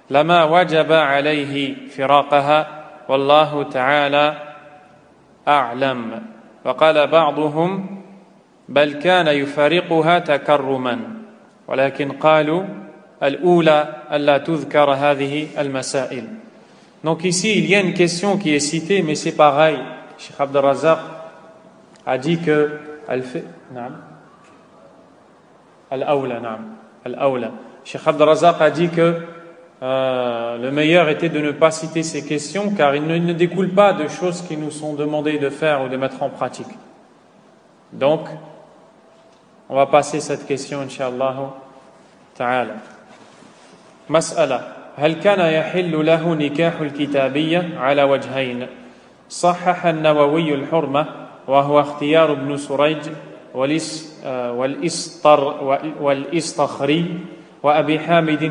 لما وجب عليه فراقها والله تعالى أعلم. وقال بعضهم بل كان يفارقها تكرما ولكن قالوا الأولى ألا تذكر هذه المسائل. Donc ici il y a une question qui est citée, mais c'est pareil. Cheikh Abd al-Razzaq a dit que al-awla. Cheikh Abd al-Razzaq a dit que le meilleur était de ne pas citer ces questions car il ne découle pas de choses qui nous sont demandées de faire ou de mettre en pratique. Donc, on va passer cette question, Inch'Allah ta'ala. Mas'ala. هل كان يحل له نكاح الكتابية على وجهين صحح النووي الحرمة وهو اختيار ابن سريج والإسطخري وأبي حامد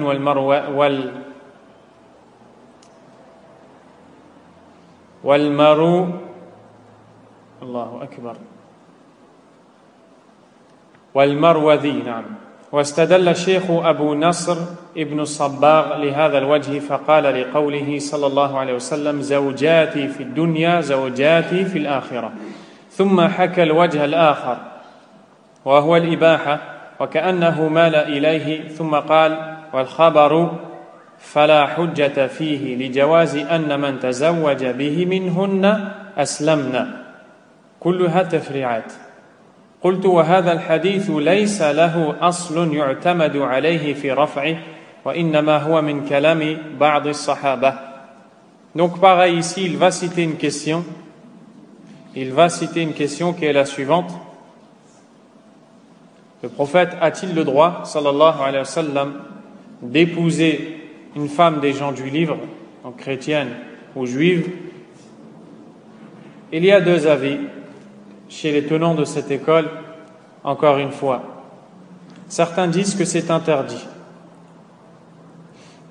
والمروذي نعم. واستدل الشيخ أبو نصر ابن الصباغ لهذا الوجه فقال لقوله صلى الله عليه وسلم زوجاتي في الدنيا زوجاتي في الآخرة ثم حكى الوجه الآخر وهو الإباحة وكأنه مال إليه ثم قال والخبر فلا حجة فيه لجواز أن من تزوج به منهن أسلمنا كلها تفريعات. قلت وهذا الحديث ليس له أصل يعتمد عليه في رفعه وإنما هو من كلام بعض الصحابة. Donc pareil ici, il va citer une question. Il va citer une question qui est la suivante. Le prophète a-t-il le droit, sallallahu alayhi wa sallam, d'épouser une femme des gens du livre, donc chrétienne ou juive? Il y a deux avis chez les tenants de cette école, encore une fois. Certains disent que c'est interdit,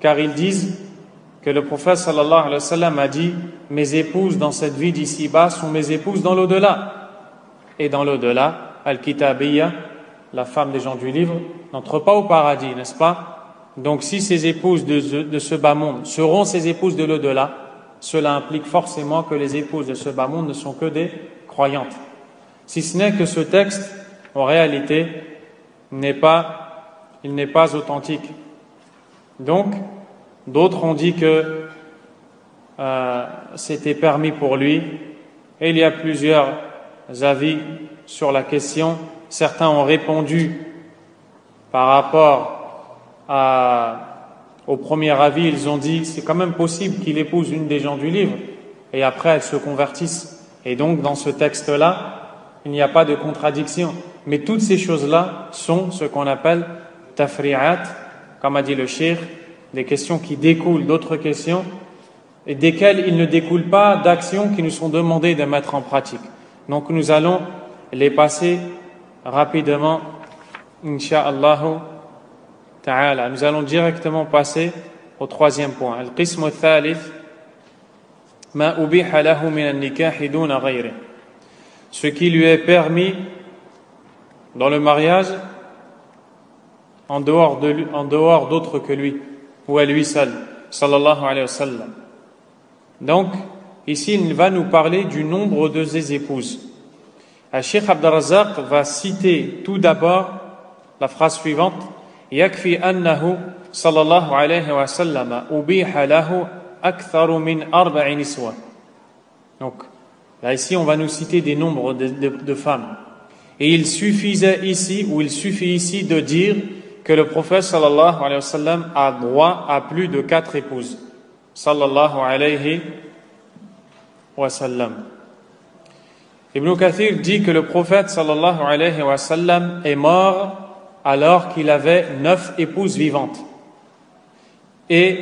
car ils disent que le prophète sallallahu alayhi wa sallam a dit « Mes épouses dans cette vie d'ici-bas sont mes épouses dans l'au-delà. » Et dans l'au-delà, Al-Kitabiyya, la femme des gens du livre, n'entre pas au paradis, n'est-ce pas? Donc si ces épouses de ce bas monde seront ces épouses de l'au-delà, cela implique forcément que les épouses de ce bas monde ne sont que des croyantes. Si ce n'est que ce texte, en réalité, il n'est pas authentique. Donc, d'autres ont dit que c'était permis pour lui, et il y a plusieurs avis sur la question. Certains ont répondu par rapport à au premier avis, ils ont dit c'est quand même possible qu'il épouse une des gens du livre et après elles se convertissent. Et donc dans ce texte-là, il n'y a pas de contradiction. Mais toutes ces choses-là sont ce qu'on appelle tafri'at, comme a dit le cheikh, des questions qui découlent d'autres questions et desquelles il ne découle pas d'actions qui nous sont demandées de mettre en pratique. Donc nous allons les passer rapidement, incha'Allah ta'ala. Nous allons directement passer au troisième point. Al-qismu thalith, ma ubiha lahu min al-nikahi duna ghayri. Ce qui lui est permis dans le mariage en dehors d'autres que lui, ou à lui seul, sallallahu alayhi wa sallam. Donc, ici, il va nous parler du nombre de ses épouses. Cheikh Abd al-Razzaq va citer tout d'abord la phrase suivante: Yakfi annahu sallallahu alayhi wa sallam ubiha lahu aktharu min arba'i niswa. Donc, là ici, on va nous citer des nombres de femmes. Et il suffit ici de dire que le prophète sallallahu alayhi wa sallam a droit à plus de 4 épouses. Sallallahu alayhi wa sallam. Ibn Kathir dit que le prophète sallallahu alayhi wa sallam est mort alors qu'il avait 9 épouses vivantes. Et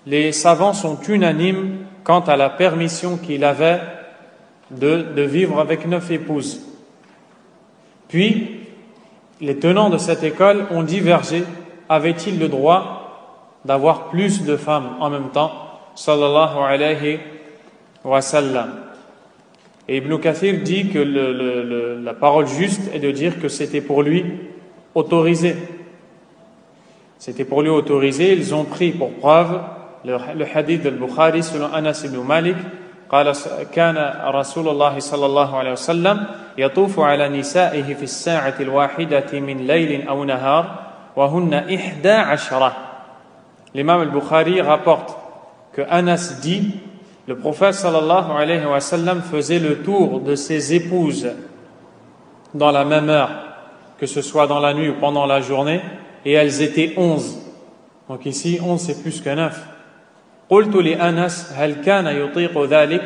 les savants sont unanimes quant à la permission qu'il avait de vivre avec 9 épouses. Puis, les tenants de cette école ont divergé. Avait-il le droit d'avoir plus de femmes en même temps? Sallallahu alayhi wa sallam. Et Ibn Kathir dit que la parole juste est de dire que c'était pour lui autorisé. C'était pour lui autorisé. Ils ont pris pour preuve le hadith de Bukhari selon Anas ibn Malik. قال كان رسول الله صلى الله عليه وسلم يطوف على نسائه في الساعة الواحدة من ليل أو نهار وهن 11. L'imam al-Bukhari rapporte que Anas dit: le prophète sallallahu alayhi wa sallam faisait le tour de ses épouses dans la même heure, que ce soit dans la nuit ou pendant la journée, et elles étaient 11. Donc ici 11 c'est plus que 9. قلت لأنس هل كان يطيق ذلك.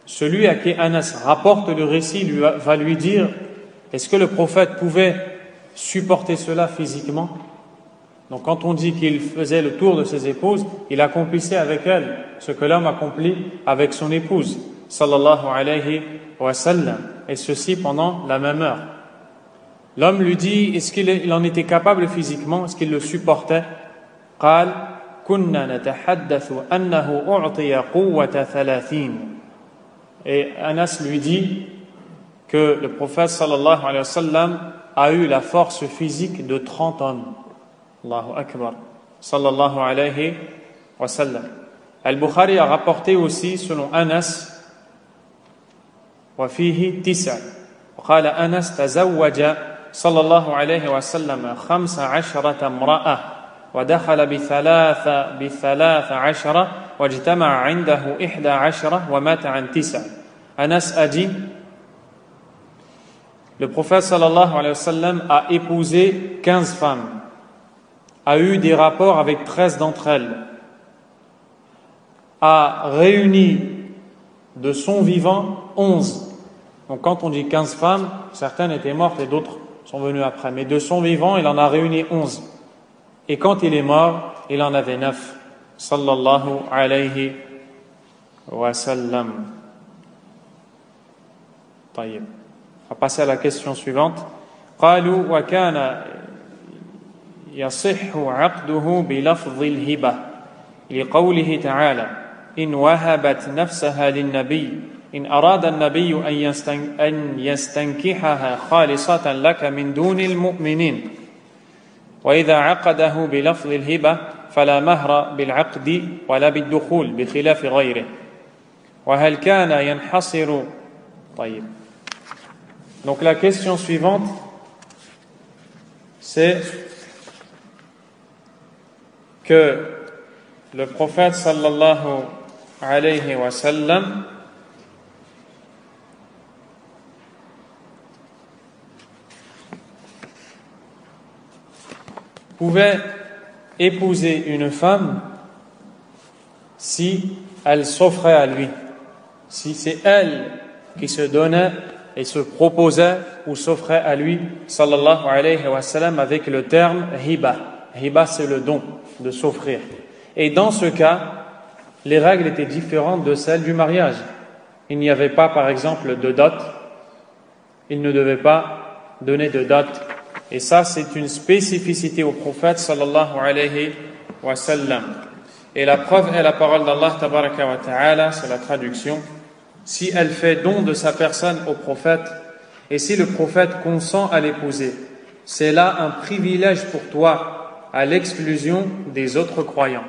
Celui à qui Anas rapporte le récit va lui dire: est-ce que le prophète pouvait supporter cela physiquement? Donc quand on dit qu'il faisait le tour de ses épouses, il accomplissait avec elles ce que l'homme accomplit avec son épouse, sallallahu alayhi wa sallam, et ceci pendant la même heure. L'homme lui dit: est-ce qu'il en était capable physiquement? Est-ce qu'il le supportait? قال كنا نتحدث أنه أعطي قوة 30. Et Anas lui dit que le prophète sallallahu alayhi wa sallam a eu la force physique de 30 hommes. Allahu Akbar. Sallallahu alayhi wa sallam. Al-Bukhari a rapporté aussi selon Anas وفيه 9. وقال أنس تزوج صلى الله عليه وسلم 15 امرأة ودخل ب13 واجتمع عنده 11 ومات عن 9. Anas a dit: le prophète sallallahu alayhi wa sallam a épousé 15 femmes, a eu des rapports avec 13 d'entre elles, a réuni de son vivant 11. Donc quand on dit 15 femmes, certaines étaient mortes et d'autres sont venues après, mais de son vivant il en a réuni 11. Et quand il est mort, il en avait 9. Sallallahu alayhi wa sallam. طيب. On va passer à la question suivante. قالوا وكان يصح عقده بلفظ الهبة لقوله تعالى إن وهبت نفسها للنبي إن أراد النبي أن يستنكحها خالصة لك من دون المؤمنين وإذا عقده بلفظ الهبة فلا مهر بالعقد ولا بالدخول بخلاف غيره وهل كان ينحصر. طيب. Donc la question suivante c'est que le prophète sallallahu alayhi wa sallam pouvait épouser une femme si elle s'offrait à lui, si c'est elle qui se donnait et se proposait ou s'offrait à lui, sallallahu alayhi wa sallam, avec le terme hiba. Hiba, c'est le don, de s'offrir. Et dans ce cas, les règles étaient différentes de celles du mariage. Il n'y avait pas, par exemple, de dot. Il ne devait pas donner de dot. Et ça, c'est une spécificité au prophète, sallallahu alayhi wa sallam. Et la preuve est la parole d'Allah, tabaraka wa ta'ala, c'est la traduction. Si elle fait don de sa personne au prophète, et si le prophète consent à l'épouser, c'est là un privilège pour toi, à l'exclusion des autres croyants.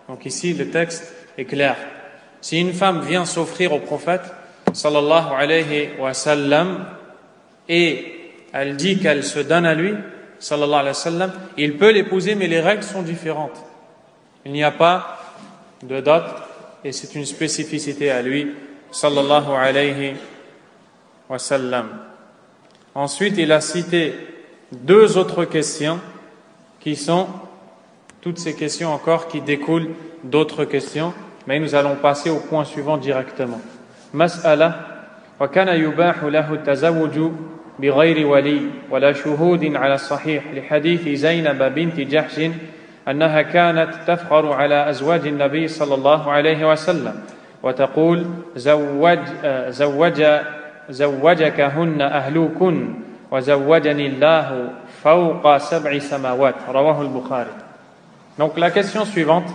Donc ici, le texte est clair. Si une femme vient s'offrir au prophète, sallallahu alayhi wa sallam, et elle dit qu'elle se donne à lui, sallallahu alayhi wa sallam, il peut l'épouser, mais les règles sont différentes. Il n'y a pas de dot, et c'est une spécificité à lui, sallallahu alayhi wa sallam. Ensuite, il a cité deux autres questions qui sont toutes ces questions encore qui découlent d'autres questions, mais nous allons passer au point suivant directement. Mas'ala wa kana yubahu lahu tazawwuju بغير ولي ولا شهود على الصحيح لحديث زينب بنت جحش أنها كانت تفخر على أزواج النبي صلى الله عليه وسلم وتقول زوجكهن أهلكن وزوجني الله فوق 7 سماوات رواه البخاري. Donc la question suivante,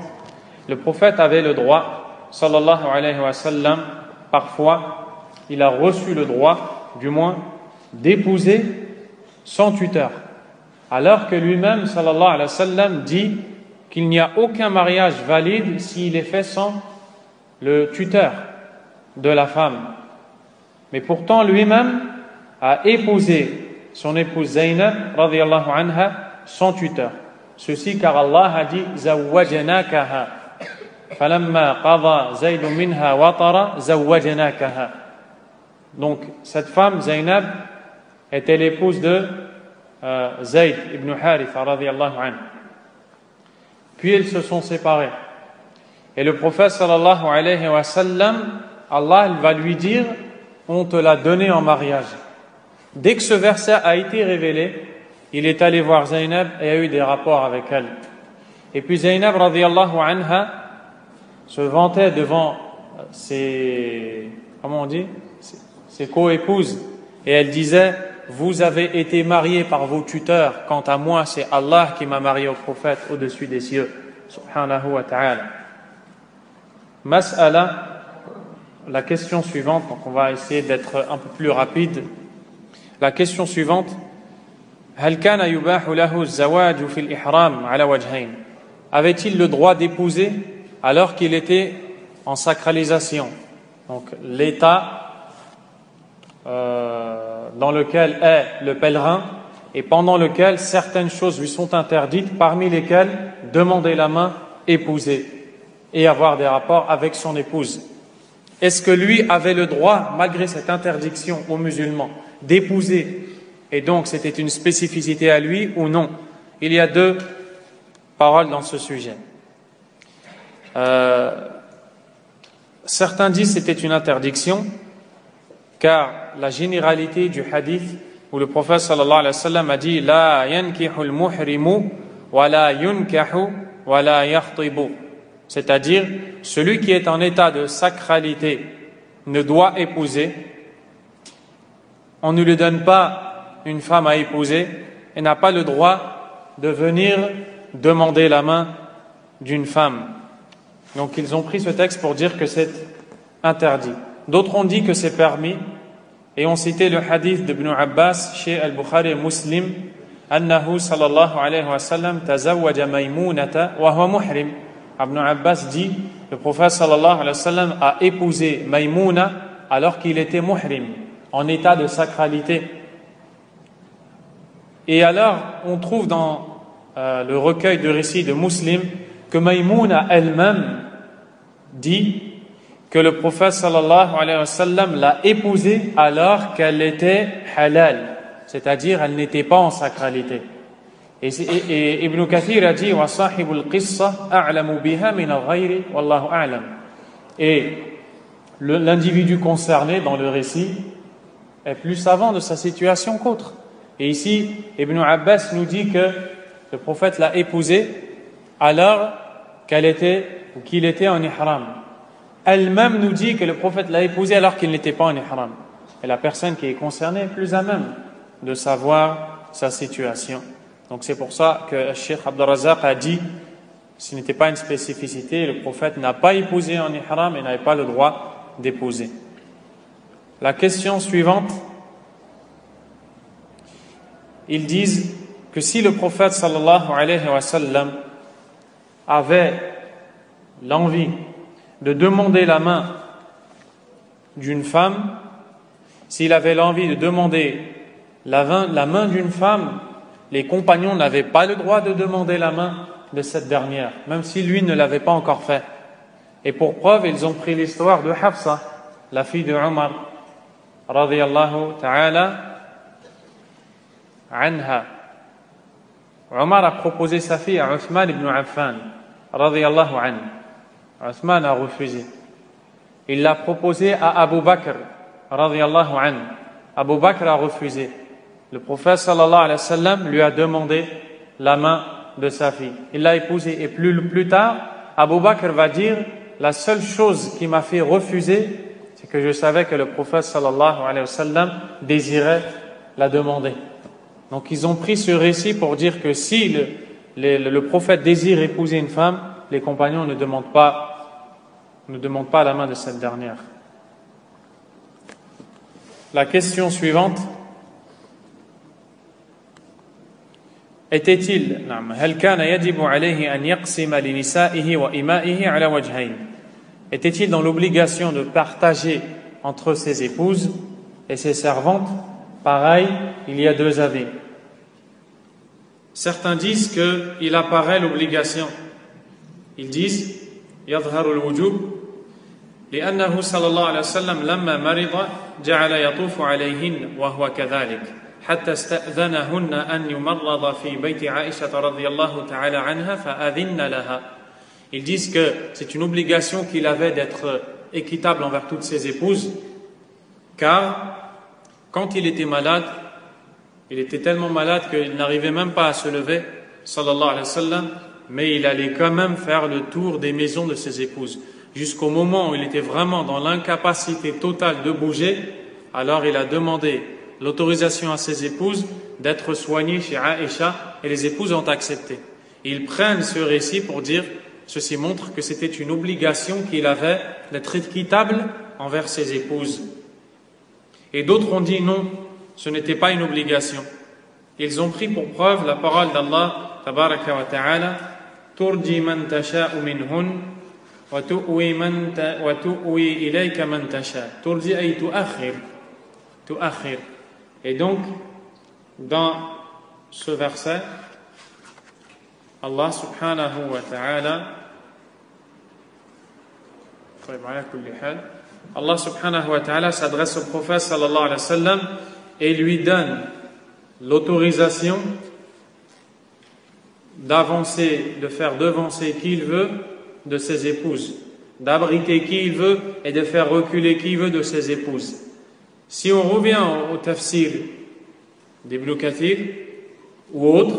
le prophète avait le droit, sallallahu alayhi wa sallam, parfois il a reçu le droit, du moins, d'épouser son tuteur, alors que lui-même, sallallahu alayhi wa sallam, dit qu'il n'y a aucun mariage valide s'il est fait sans le tuteur de la femme. Mais pourtant, lui-même a épousé son épouse Zaynab, radiyallahu anha, son tuteur. Ceci car Allah a dit « Zawwajanakaha » falamma qada Zaydun minha watara zawwajanakaha. Donc, cette femme, Zaynab, était l'épouse de Zayd ibn Haritha radiyallahu anhu. Puis ils se sont séparés. Et le prophète sallallahu alayhi wa sallam, Allah va lui dire, on te l'a donné en mariage. Dès que ce verset a été révélé, il est allé voir Zaynab et a eu des rapports avec elle. Et puis Zaynab radiyallahu anha se vantait devant ses co-épouses et elle disait, vous avez été mariés par vos tuteurs, quant à moi c'est Allah qui m'a marié au prophète au-dessus des cieux, subhanahu wa ta'ala. Mas'ala, la question suivante, donc on va essayer d'être un peu plus rapide. La question suivante, هل كان يباح له الزواج في الإحرام على وجهين? Avait-il le droit d'épouser alors qu'il était en sacralisation? Donc l'état dans lequel est le pèlerin et pendant lequel certaines choses lui sont interdites, parmi lesquelles demander la main, épouser et avoir des rapports avec son épouse. Est-ce que lui avait le droit, malgré cette interdiction aux musulmans, d'épouser, et donc c'était une spécificité à lui ou non? Il y a deux paroles dans ce sujet. Certains disent que c'était une interdiction, car la généralité du hadith où le prophète sallallahu alayhi wa sallam a dit la yankihul muhrimu wa la yunkahu wa la yakhtibu, c'est-à-dire celui qui est en état de sacralité ne doit épouser, on ne lui donne pas une femme à épouser et n'a pas le droit de venir demander la main d'une femme. Donc ils ont pris ce texte pour dire que c'est interdit. D'autres ont dit que c'est permis et ont cité le hadith d'Ibn Abbas chez Al-Bukhari et Muslim annahu sallallahu alayhi wa sallam tazawwaja maymunata wa huwa muhrim. Ibn Abbas dit le prophète sallallahu alayhi wa sallam a épousé Maymuna alors qu'il était muhrim, en état de sacralité. Et alors on trouve dans le recueil de récits de Muslim que Maymuna elle-même dit que le prophète sallallahu alayhi wa sallam l'a épousée alors qu'elle était halal, c'est-à-dire elle n'était pas en sacralité. Et Ibn Kathir a dit وَصَاحِبُ الْقِصَّةِ أَعْلَمُ بِهَا مِنَ الْغَيْرِ وَاللَّهُ أَعْلَمُ. Et l'individu concerné dans le récit est plus savant de sa situation qu'autre. Et ici, Ibn Abbas nous dit que le prophète l'a épousée alors qu'elle était ou qu'il était en ihram. Elle-même nous dit que le prophète l'a épousée alors qu'il n'était pas en ihram. Et la personne qui est concernée est plus à même de savoir sa situation. Donc c'est pour ça que le Cheikh Abdul Razzaq a dit, ce n'était pas une spécificité, le prophète n'a pas épousé en ihram et n'avait pas le droit d'épouser. La question suivante, ils disent que si le prophète sallallahu alayhi wa sallam avait l'envie de demander la main d'une femme, s'il avait l'envie de demander la main d'une femme, les compagnons n'avaient pas le droit de demander la main de cette dernière, même si lui ne l'avait pas encore fait. Et pour preuve, ils ont pris l'histoire de Hafsa, la fille de Omar, radiyallahu ta'ala anha. Omar a proposé sa fille à Uthman ibn Affan, radiyallahu anhu. Uthman a refusé. Il l'a proposé à Abu Bakr, radiyallahu anhu. Abu Bakr a refusé. Le prophète sallallahu alayhi wa sallam lui a demandé la main de sa fille. Il l'a épousée et plus tard, Abu Bakr va dire, la seule chose qui m'a fait refuser, c'est que je savais que le prophète sallallahu alayhi wa sallam désirait la demander. Donc ils ont pris ce récit pour dire que si le prophète désire épouser une femme, les compagnons ne demandent pas la main de cette dernière. La question suivante, était-il dans l'obligation de partager entre ses épouses et ses servantes? Pareil, il y a deux avis. Certains disent qu'il apparaît l'obligation. Ils disent يظهر الوجوب لأنه صلى الله عليه وسلم لما مرض جعل يطوف عليهن وهو كذلك حتى استأذنهن أن يمرض في بيت عائشة رضي الله تعالى عنها فأذن لها. Ils disent que c'est une obligation qu'il avait d'être équitable envers toutes ses épouses, car quand il était malade, il était tellement malade qu'il n'arrivait même pas à se lever, sallallahu alayhi wa sallam, mais il allait quand même faire le tour des maisons de ses épouses. Jusqu'au moment où il était vraiment dans l'incapacité totale de bouger, alors il a demandé l'autorisation à ses épouses d'être soignées chez Aïcha et les épouses ont accepté. Et ils prennent ce récit pour dire, ceci montre que c'était une obligation qu'il avait d'être équitable envers ses épouses. Et d'autres ont dit non, ce n'était pas une obligation. Ils ont pris pour preuve la parole d'Allah, tabaraka wa ta'ala, turji man tasha'u minhun wa tu'wi ilayka man tasha. Turji ay tu'akhir. Et donc, dans ce verset, Allah subhanahu wa ta'ala, Allah subhanahu wa ta'ala s'adresse au prophète sallallahu alayhi wa sallam et lui donne l'autorisation d'avancer, de faire devancer qui il veut de ses épouses, d'abriter qui il veut et de faire reculer qui il veut de ses épouses. Si on revient au tafsir d'Ibn Kathir ou autres,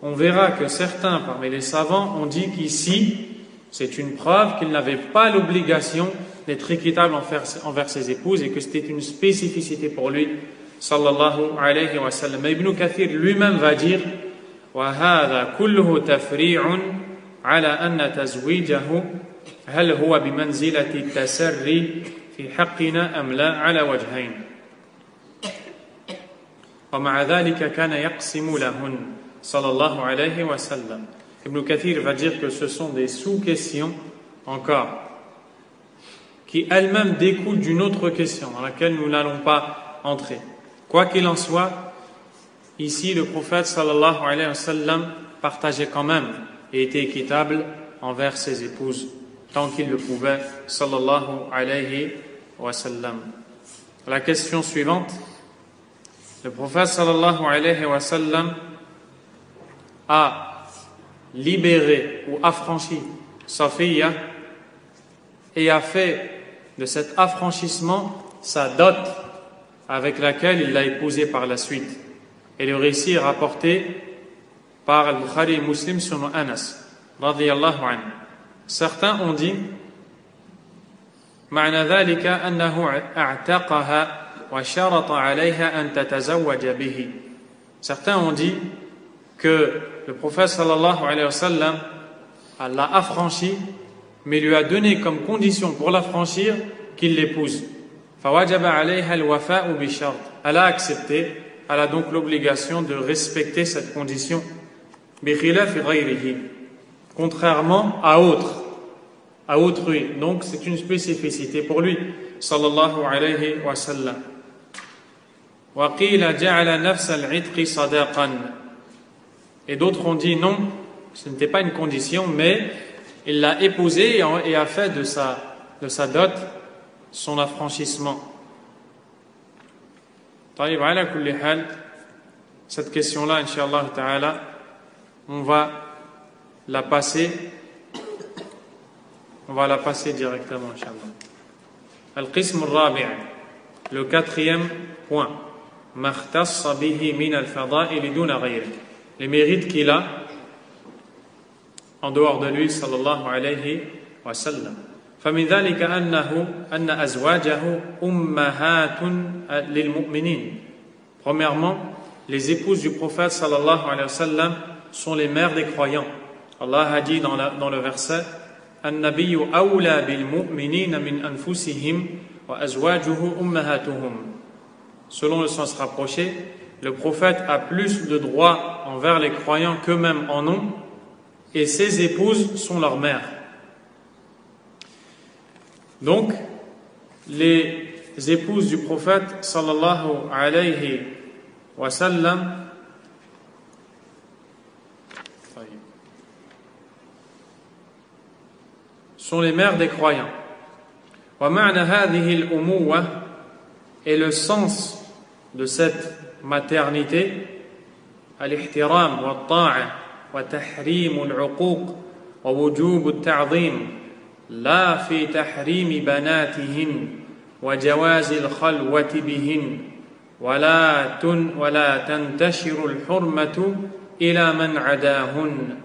on verra que certains parmi les savants ont dit qu'ici, c'est une preuve qu'il n'avait pas l'obligation d'être équitable envers ses épouses et que c'était une spécificité pour lui, sallallahu alayhi wa sallam. Ibn Kathir lui-même va dire وَهَذَا كُلُّهُ تَفْرِيعٌ عَلَى أَنَّ تَزْوِيجَهُ هَلْ هُوَ بِمَنْزِلَةِ التَّسَرِّي في حقنا أم لا على وجهين ومع ذلك كان يقسم لهن صلى الله عليه وسلم. Ibn Kathir va dire que ce sont des sous-questions encore qui elles-mêmes découlent d'une autre question dans laquelle nous n'allons pas entrer. Quoi qu'il en soit, ici le prophète sallallahu alayhi wa sallam partageait quand même et était équitable envers ses épouses tant qu'il le pouvait, sallallahu alayhi wa sallam. La question suivante, le prophète sallallahu alayhi wa sallam a libéré ou affranchi Safiya et a fait de cet affranchissement sa dot avec laquelle il l'a épousée par la suite. Et le récit est rapporté par Al-Bukhari et Muslim selon Anas radiyallahu anhu. Certains ont dit معنى ذلك أنه اعتقها وشرط عليها أن تتزوج به. Certains ont dit que le prophète sallallahu alayhi wa sallam l'a affranchi, mais lui a donné comme condition pour l'affranchir qu'il l'épouse. فوجب عليها الوفاء بشرط. Elle a accepté, elle a donc l'obligation de respecter cette condition. بخلاف غيره, contrairement à autrui. Donc c'est une spécificité pour lui sallallahu alayhi wa sallam. وقيل جعل نفس العتق صداقا. Et d'autres ont dit non, ce n'était pas une condition, mais il l'a épousée et a fait de sa dot son affranchissement. طيب على كل حال, cette question-là, Inch'Allah ta'ala, on va la passer directement, Inch'Allah. Al-Qism al-Rabi', le quatrième point. ما اختص به من الفضائل دون غيره. Les mérites qu'il a en dehors de lui صلى الله عليه وسلم. فمن ذلك أن أزواجه أمهات للمؤمنين. Premièrement, les épouses du prophète صلى الله عليه وسلم sont les mères des croyants. Allah a dit dans le verset النبي أولى بالمؤمنين من أنفسهم وأزواجه أمهاتهم. Selon le sens rapproché, le prophète a plus de droits envers les croyants qu'eux-mêmes en ont, et ses épouses sont leurs mères. Donc, les épouses du prophète sallallahu alayhi wa sallam sont les mères des croyants. ومعنى هذه الأموة, et le sens de cette maternité, الاحترام والطاعة وتحريم العقوق ووجوب التعظيم لا في تحريم بناتهن وجواز الخلوة بهن ولا تنتشر الحرمة إلى من عداهن.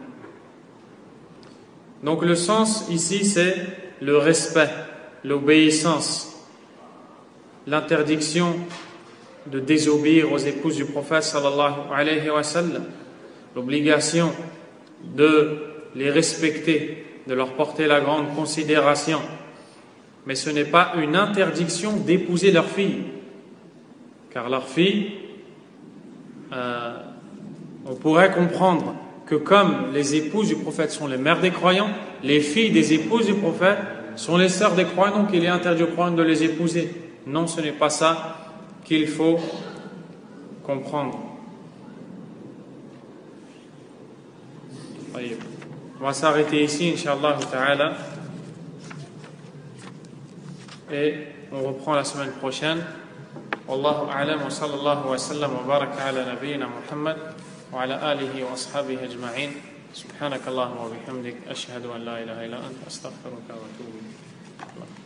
Donc le sens ici c'est le respect, l'obéissance, l'interdiction de désobéir aux épouses du prophète sallallahu alayhi wa sallam, l'obligation de les respecter, de leur porter la grande considération. Mais ce n'est pas une interdiction d'épouser leur fille, car leur fille, on pourrait comprendre que comme les épouses du prophète sont les mères des croyants, les filles des épouses du prophète sont les sœurs des croyants, donc il est interdit aux croyants de les épouser. Non, ce n'est pas ça qu'il faut comprendre. On va s'arrêter ici, Inch'Allah ta'ala, et on reprend la semaine prochaine. Wallahu a'lam wa sallallahu wa sallam wa baraka ala nabiyyina Muhammad wa ala alihi wa ashabihi ajma'in. Subhanakallahumma wa bihamdik, ashhadu an la ilaha illa anta, astaghfiruka wa atubu ilayk.